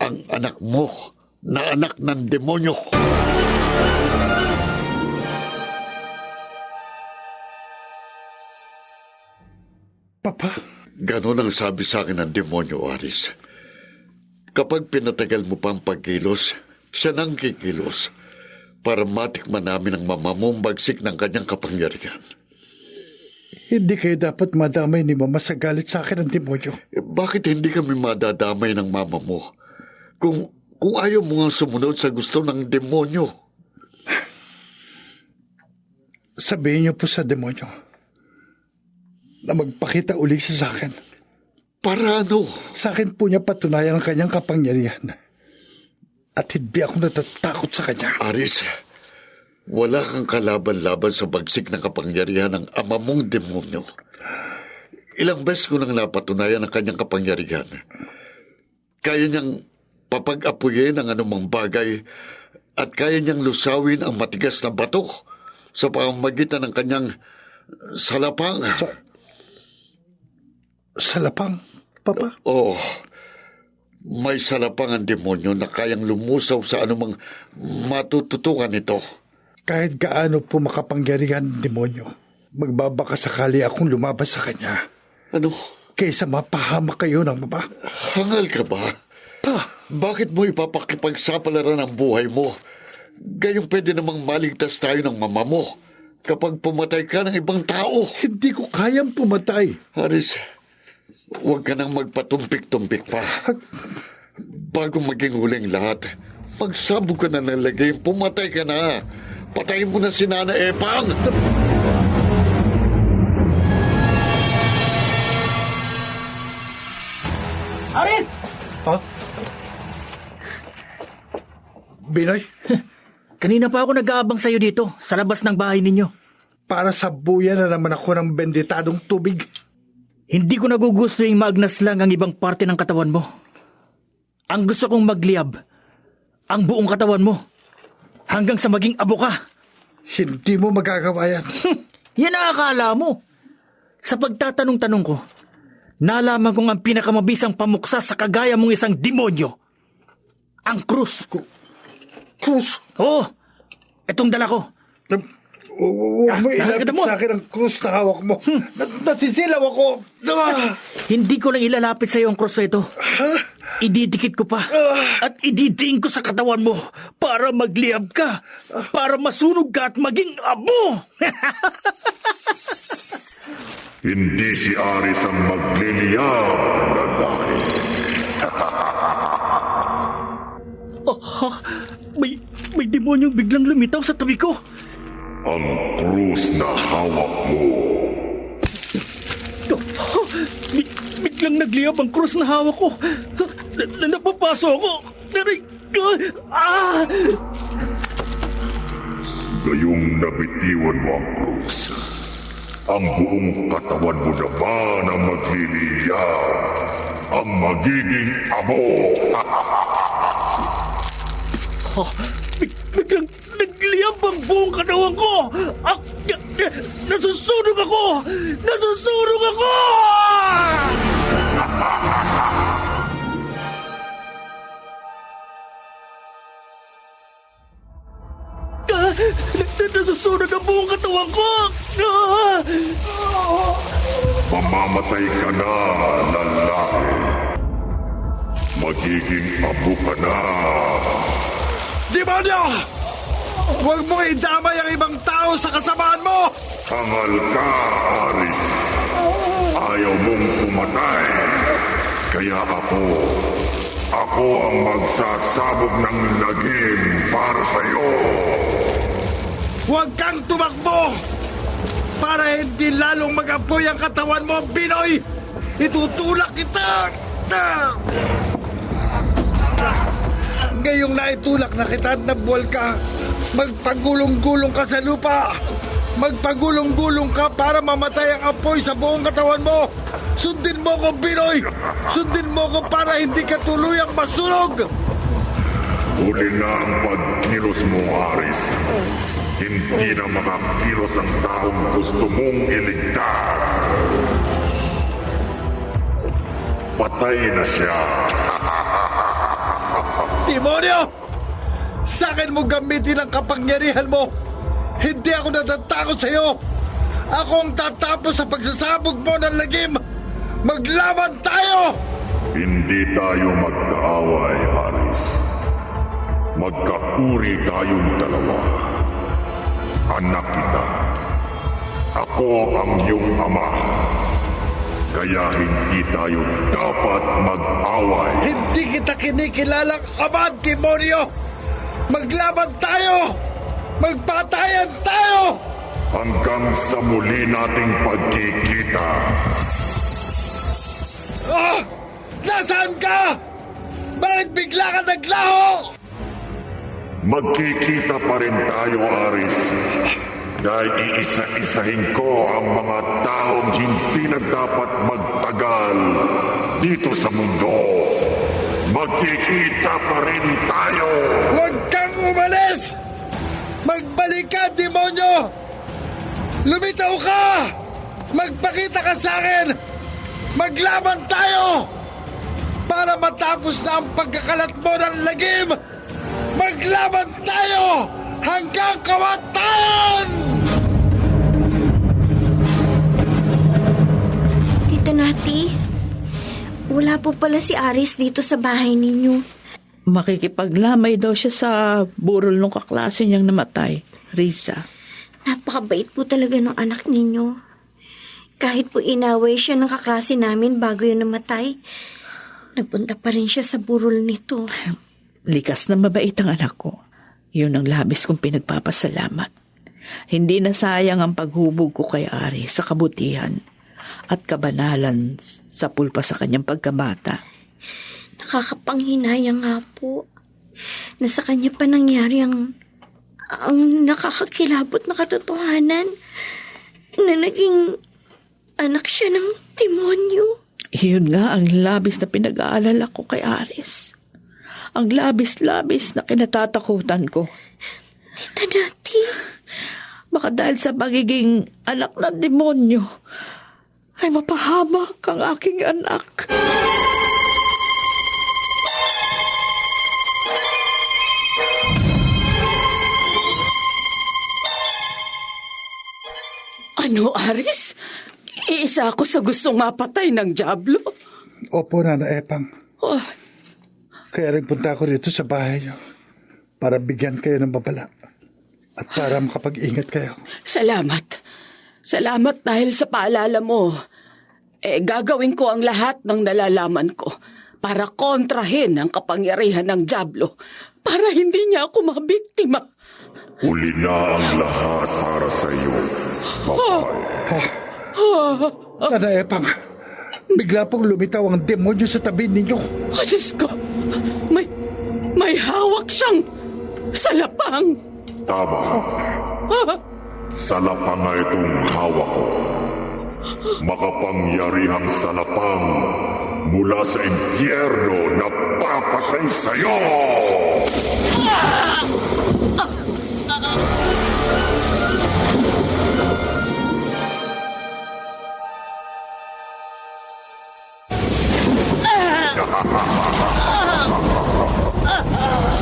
Ang anak mo na anak ng demonyo. Papa, Ganon ang sabi sa akin ng demonyo, Aris. Kapag pinatagal mo pang pagkilos, siya nang kikilos para matikman namin ang mamamong bagsik ng kanyang kapangyarihan. hindi kayo dapat madamay ni Mama sa galit sa akin ng demonyo. Bakit hindi kami madadamay ng mama mo? Kung ayaw mo nga sumunod sa gusto ng demonyo. Sabihin niyo po sa demonyo na magpakita uli siya sa akin. Para ano? Sa akin po niya patunayan ang kanyang kapangyarihan. At hindi ako natatakot sa kanya. Aris, wala kang kalaban-laban sa bagsik ng kapangyarihan ng ama mong demonyo. Ilang beses ko nang napatunayan ang kanyang kapangyarihan. Kaya niyang papag-apuyin ang anumang bagay at kaya niyang lusawin ang matigas na bato sa pamamagitan ng kanyang salapang. Salapang, Papa? Oo. May salapang ang demonyo na kayang lumusaw sa anumang matututukan nito. Kahit gaano po makapangyarihan ng demonyo, magbabaka sakali akong lumabas sa kanya. Ano? Kaysa mapahamak kayo ng Mama. Hangal ka ba? Pa, Bakit mo ipapakipagsapalaran ang buhay mo? Gayong pwede namang maligtas tayo ng mama mo kapag pumatay ka ng ibang tao. hindi ko kayang pumatay. Haris, huwag ka nang magpatumpik-tumpik pa. Bago maging huling lahat, magsabog ka na ng lagay, pumatay ka na. Patayin mo na si Nana Epang. Aris! Ha? Binoy, Kanina pa ako nag-aabang sa'yo dito, sa labas ng bahay ninyo. para sa buya na naman ako ng benditadong tubig. Hindi ko nagugusto yung maagnas lang ang ibang parte ng katawan mo. Ang gusto kong magliyab, ang buong katawan mo, hanggang sa maging abo ka. Hindi mo magagawa yan. Yan ang akala mo. Sa pagtatanong-tanong ko, nalaman kong ang pinakamabisang pamuksa sa kagaya mong isang demonyo. Ang krus. Krus, Oo, itong dala ko. huwag mo nakakita ilapit mo? sa akin ang krus na hawak mo. Nasisilaw ako. Hindi ko lang ilalapit sa iyo ang krus na ito. Ididikit ko pa at ididiin ko sa katawan mo para magliyab ka, para masunog ka at maging abo. Hindi si Aris ang magliliyab, lalaki. May demonyong biglang lumitaw sa tabi ko. Ang krus na hawak mo. Biglang nagliyab ang krus na hawak ko. Napapaso ako. Gayong nabitiwan mo ang krus. Ang buong katawan mo naman ang magliliyab. Ang magiging amo. Biglang nagliyab ang buong katawan ko. Nasusunog ako. Nasusunog ako! Nasusunog ang buong katawan ko! Mamamatay ka na, lalaki. Magiging amo ka na. Demonyo! Huwag mong idamay ang ibang tao sa kasamaan mo! Hangal ka, Aris. Ayaw mong pumatay. Kaya ako ang magsasabog ng lagim para sa'yo. Huwag kang tumakbo! Para hindi lalong mag-apoy ang katawan mo, Pinoy! Itutulak kita! Ngayong naitulak na kita at nabuwal ka, magpagulong-gulong ka sa lupa! Magpagulong-gulong ka para mamatay ang apoy sa buong katawan mo! Sundin mo ko, Pinoy! Sundin mo ko para hindi ka tuluyang masunog! Huli na ang pagkilos mo, Aris. Hindi na makakilos ang taong gusto mong iligtas. Patay na siya. Demonyo! Sa akin mo gamitin ang kapangyarihan mo! Hindi ako natatakot sa iyo! Ako ang tatapos sa pagsasabog mo ng lagim! Maglaban tayo! Hindi tayo magkaaway, Aris. Magkauri tayong dalawa. Anak kita. Ako ang iyong ama. Kaya hindi tayo dapat mag-away. Hindi kita kinikilalang ama, demonyo! Maglaban tayo! Magpatayan tayo! Hanggang sa muli nating pagkikita. Ah! Nasaan ka? Bakit bigla ka naglaho? Magkikita pa rin tayo, Aris. Dahil iisa-isahin ko ang mga taong hindi na dapat magtagal dito sa mundo. Magkikita pa rin tayo. Huwag kang umalis! Magbalik ka, demonyo! Lumitaw ka! Magpakita ka sa akin! Maglaban tayo! Para matapos na ang pagkakalat mo ng lagim! Maglaban tayo! Hanggang kamatayan! Tita Nati, wala po pala si Aris dito sa bahay ninyo. Makikipaglamay daw siya sa burol ng kaklase niyang namatay, Risa. Napakabait po talaga ng anak ninyo. Kahit po inaway siya ng kaklase namin bago yun namatay, nagpunta pa rin siya sa burol nito. Likas na mabait ang anak ko. Yun ang labis kong pinagpapasalamat. Hindi na sayang ang paghubog ko kay Ari sa kabutihan at kabanalan sa pulpa sa kanyang pagkabata. Nakakapanghinayang nga po na sa kanya pa nangyari ang nakakakilabot na katotohanan na naging anak siya ng demonyo. Iyon nga ang labis na pinag-aalala ko kay Aris. Ang labis-labis na kinatatakutan ko. Tita Nati, Baka dahil sa pagiging anak ng demonyo, ay mapahamak ang aking anak. Ano, Aris? Iisa ako sa gustong mapatay ng Diablo. Opo, Nana Epang. Oh, Kaya rin punta ako dito sa bahay niyo para bigyan kayo ng babala at para makapag-ingat kayo. salamat. Salamat dahil sa paalala mo. Gagawin ko ang lahat ng nalalaman ko para kontrahin ang kapangyarihan ng Diablo para hindi niya ako mabiktima. Huli na ang lahat para sa iyo, babae. Nana Epang, bigla pong lumitaw ang demonyo sa tabi ninyo. Oh, Diyos ko! May hawak siyang salapang! Tama. Salapang nga itong hawak ko. Makapangyarihang salapang mula sa impyerno na papatay sa'yo!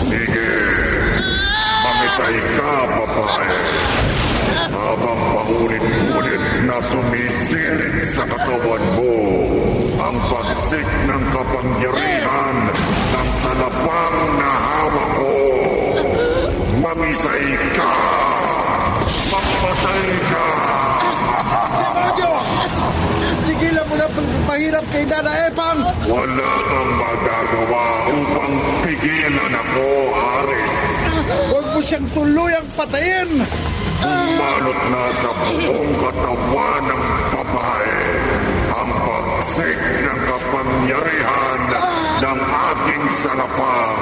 Sige, mamisay ka, babae. Habang paulit-ulit na sumisirit sa katawan mo ang pagsik ng kapangyarihan ng salapang na hawak ko. Mamisay ka! Mamatay ka! Demonyo! Tigilan mo na pagpapahirap kay Nana Epang! Wala kang magagawa upang pigilan ako, Aris. Huwag mo siyang tuluyang patayin! Balot na sa buong katawan ng babae ang pagsik ng kapangyarihan ng aking salapang.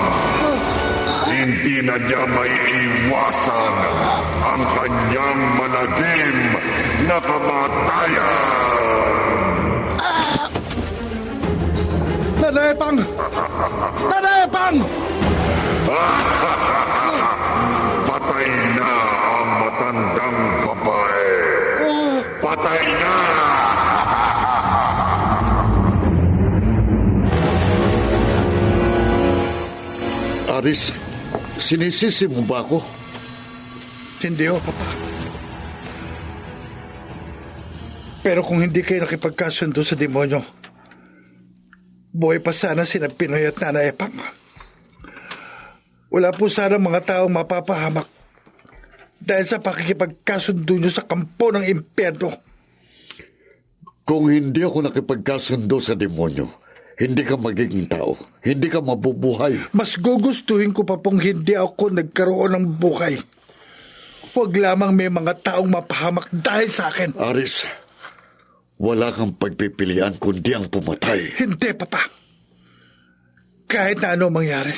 Hindi na niya may iwasan ang kanyang malagim na kamatayan. Nana Epang! Nana Epang! Patay na ang matandang babae. Patay na! Aris, sinisisi mo ba ako? Hindi ho, Papa. Pero kung hindi kayo nakipagkasundo sa demonyo, buhay pa sana sina Pinoy at Nana Epang. Wala po sana mga taong mapapahamak dahil sa pakikipagkasundo nyo sa kampo ng impyerno. Kung hindi ako nakipagkasundo sa demonyo, hindi ka magiging tao. Hindi ka mabubuhay. Mas gugustuhin ko pa pong hindi ako nagkaroon ng buhay. Huwag lamang may mga taong mapahamak dahil sa akin. Aris, wala kang pagpipilian kundi ang pumatay. Hindi, Papa. Kahit na ano mangyari,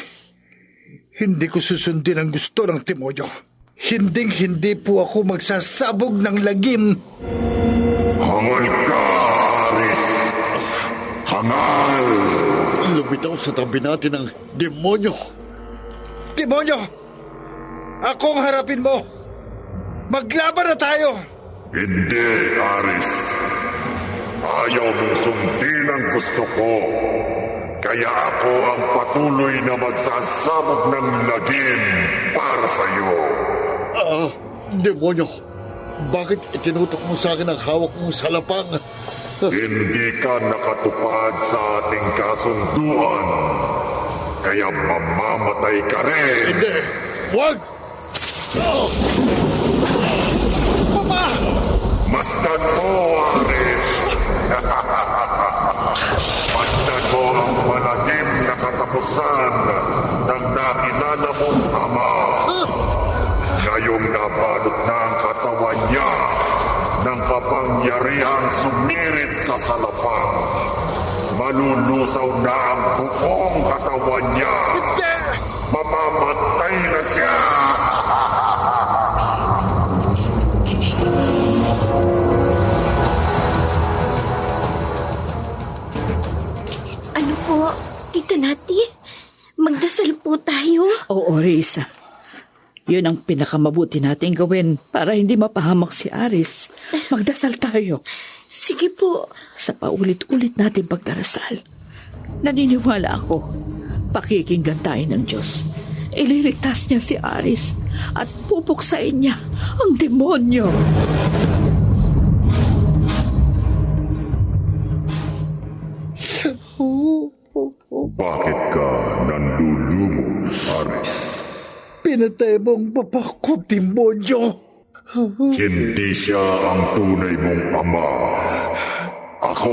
hindi ko susundin ang gusto ng demonyo. Hinding-hindi po ako magsasabog ng lagim. Hangal ka, Aris! Hangal! Lumitaw sa tabi natin ang demonyo. Demonyo! Akong harapin mo! Maglaban na tayo! Hindi, Aris. Ayaw mong sundin ang gusto ko. Kaya ako ang patuloy na magsasabog ng lagim para sa iyo. Demonyo, bakit itinutok mo sa akin ang hawak mong salapang? Hindi ka nakatupad sa ating kasunduan. Kaya mamamatay ka rin. Hindi! Huwag! Papa! Masdan mo, Aris. Masdan mo ang malagim na katapusan ng nakilala mong ama. Ngayong nabalot na ang katawan niya ng kapangyarihang sumirit sa salapang. Malulusaw na ang buong katawan niya. Mamamatay na siya. Ano po, Tita Nati? Magdasal po tayo. Oo, Risa. Yun ang pinakamabuti nating gawin para hindi mapahamak si Aris. Magdasal tayo. Sige po. Sa paulit-ulit natin pagdarasal, naniniwala ako, pakikinggan tayo ng Diyos. Ililigtas niya si Aris at pupuksain niya ang demonyo. Bakit ka nandulumo, Aris? Pinatay mo ang papa ko, demonyo! Hindi siya ang tunay mong ama. Ako.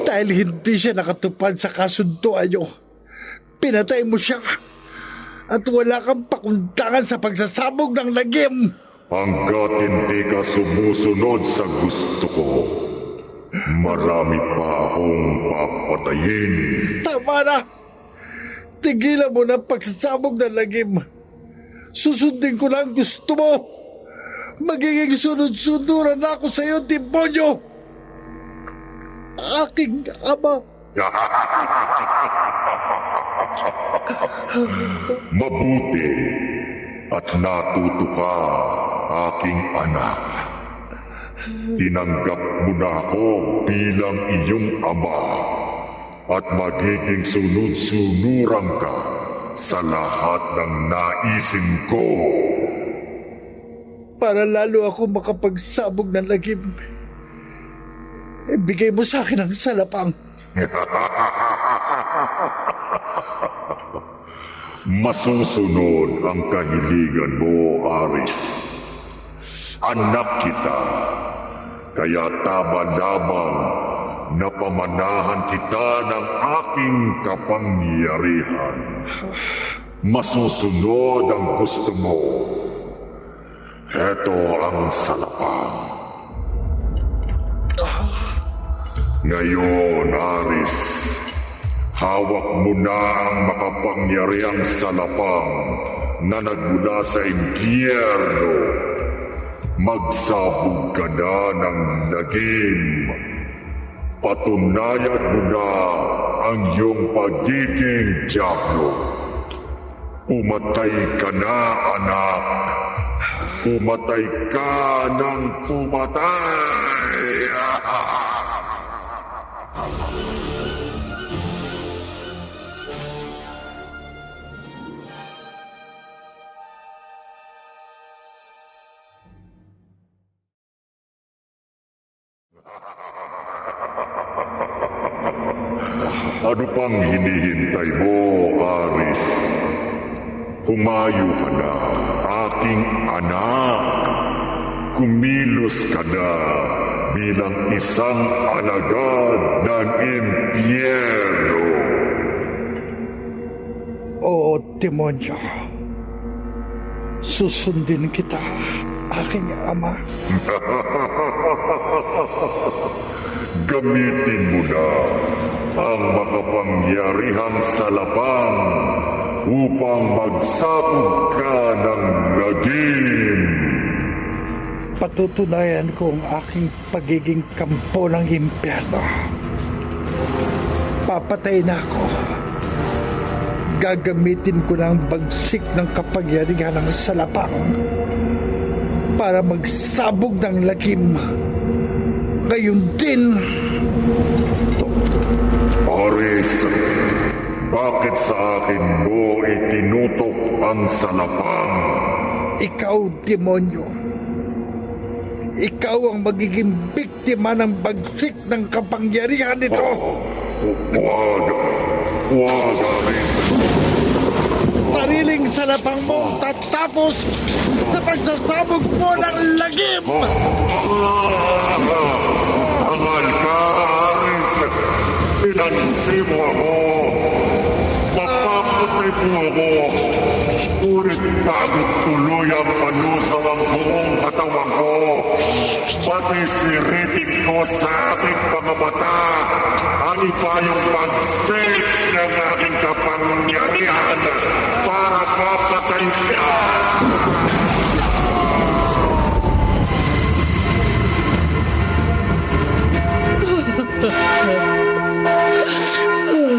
Dahil hindi siya nakatupad sa kasunduan nyo, pinatay mo siya. At wala kang pakundangan sa pagsasabog ng lagim. Hanggat hindi ka sumusunod sa gusto ko, marami pa akong papatayin. Tama na! Tigilan mo na ang pagsasabog ng lagim. Susundin ko na ang gusto mo. Magiging sunod-sunduran na ako sa iyo, demonyo! Aking ama! Mabuti at natuto ka, aking anak. Tinanggap mo na ako bilang iyong ama at magiging sunod-sunuran ka sa lahat ng naisin ko. Para lalo ako makapagsabog ng lagim, ibigay mo sa akin ang salapang. Masusunod ang kahilingan mo, Aris. Anak kita, kaya tama lamang na pamanahan kita ng aking kapangyarihan. Masusunod ang gusto mo. Heto ang salapang. Ngayon, Aris, hawak mo na ang makapangyarihang salapang na nagmula sa impyerno. Magsabog ka na ng lagim. Patunayan mo na ang iyong pagiging Diablo. Pumatay ka na, anak. Pumatay ka ng pumatay. Ano pang hinihintay mo, Aris? Humayo ka na, aking anak. Kumilos ka na bilang isang alagad ng impyerno. Oo, demonyo. Susundin kita, aking ama. Gamitin mo na ang makapangyarihang salapang upang magsabog ka ng lagim. Patutunayan ko ang aking pagiging kampo ng impyerno. Papatay na ako. Gagamitin ko na ang bagsik ng kapangyarihan ng salapang para magsabog ng lagim. Ngayon din. Aris, bakit sa akin mo itinutok ang salapang? Ikaw, demonyo. Ikaw ang magiging biktima ng bagsik ng kapangyarihan nito. Huwag, Aris. Sariling salapang mo tatapos sa pagsasabog mo ng lagim. Angal ka, Aris. Pinansi mo ako. Mapapatay mo ako. Ngunit bago tuloy ang panusaw ang buong katawan ko, pasisiritin ko sa aking mga mata ang ipayong pagsik ng aking kapangyarihan para mapatay ka.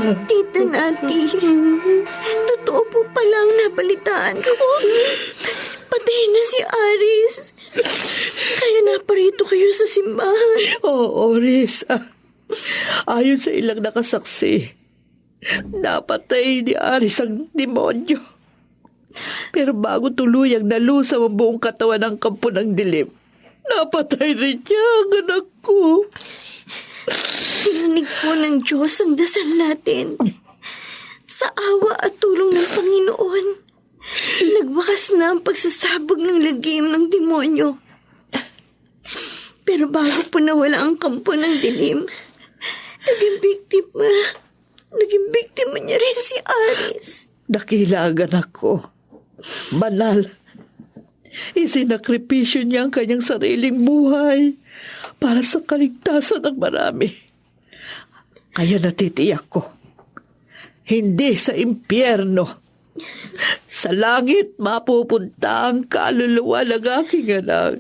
Tita Nati, totoo po pala ang nabalitaan ko. Patay na si Aris. Kaya naparito kayo sa simbahan. Oo, Riz. Ayon sa ilang nakasaksi, napatay ni Aris ang demonyo. Pero bago tuluyang nalusaw ang buong katawan ng kampo ng dilim, napatay rin niya ang anak ko. Sinanig po ng Diyos ang dasal natin. Sa awa at tulong ng Panginoon, nagwakas na ang pagsasabog ng lagim ng demonyo. Pero bago po nawala ang kampo ng dilim, naging biktima niya rin si Aris. Dakila ang anak ko. Banal. Isinakripisyo niya ang kanyang sariling buhay para sa kaligtasan ng marami. Kaya natitiyak ko, hindi sa impyerno. Sa langit mapupunta ang kaluluwa ng aking anak.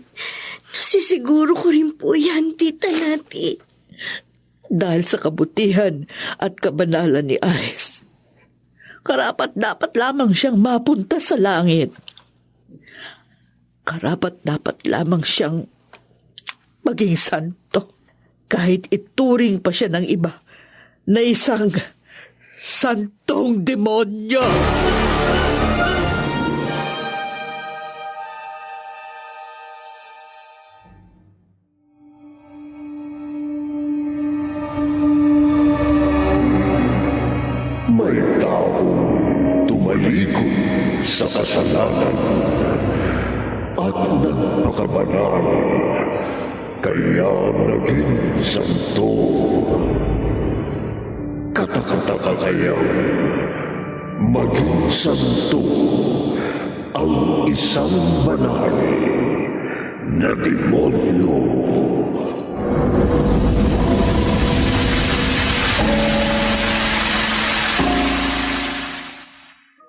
Nasisiguro ko rin po yan, Tita Nati. Dahil sa kabutihan at kabanalan ni Aris, karapat-dapat lamang siyang mapunta sa langit. Karapat-dapat lamang siyang maging santo. Kahit ituring pa siya ng iba na isang santong demonyo. May taong tumalikod sa kasalanan at nagpakabanal, kaya naging santo. Katakataka kayang maging santo ang isang banal na demonyo.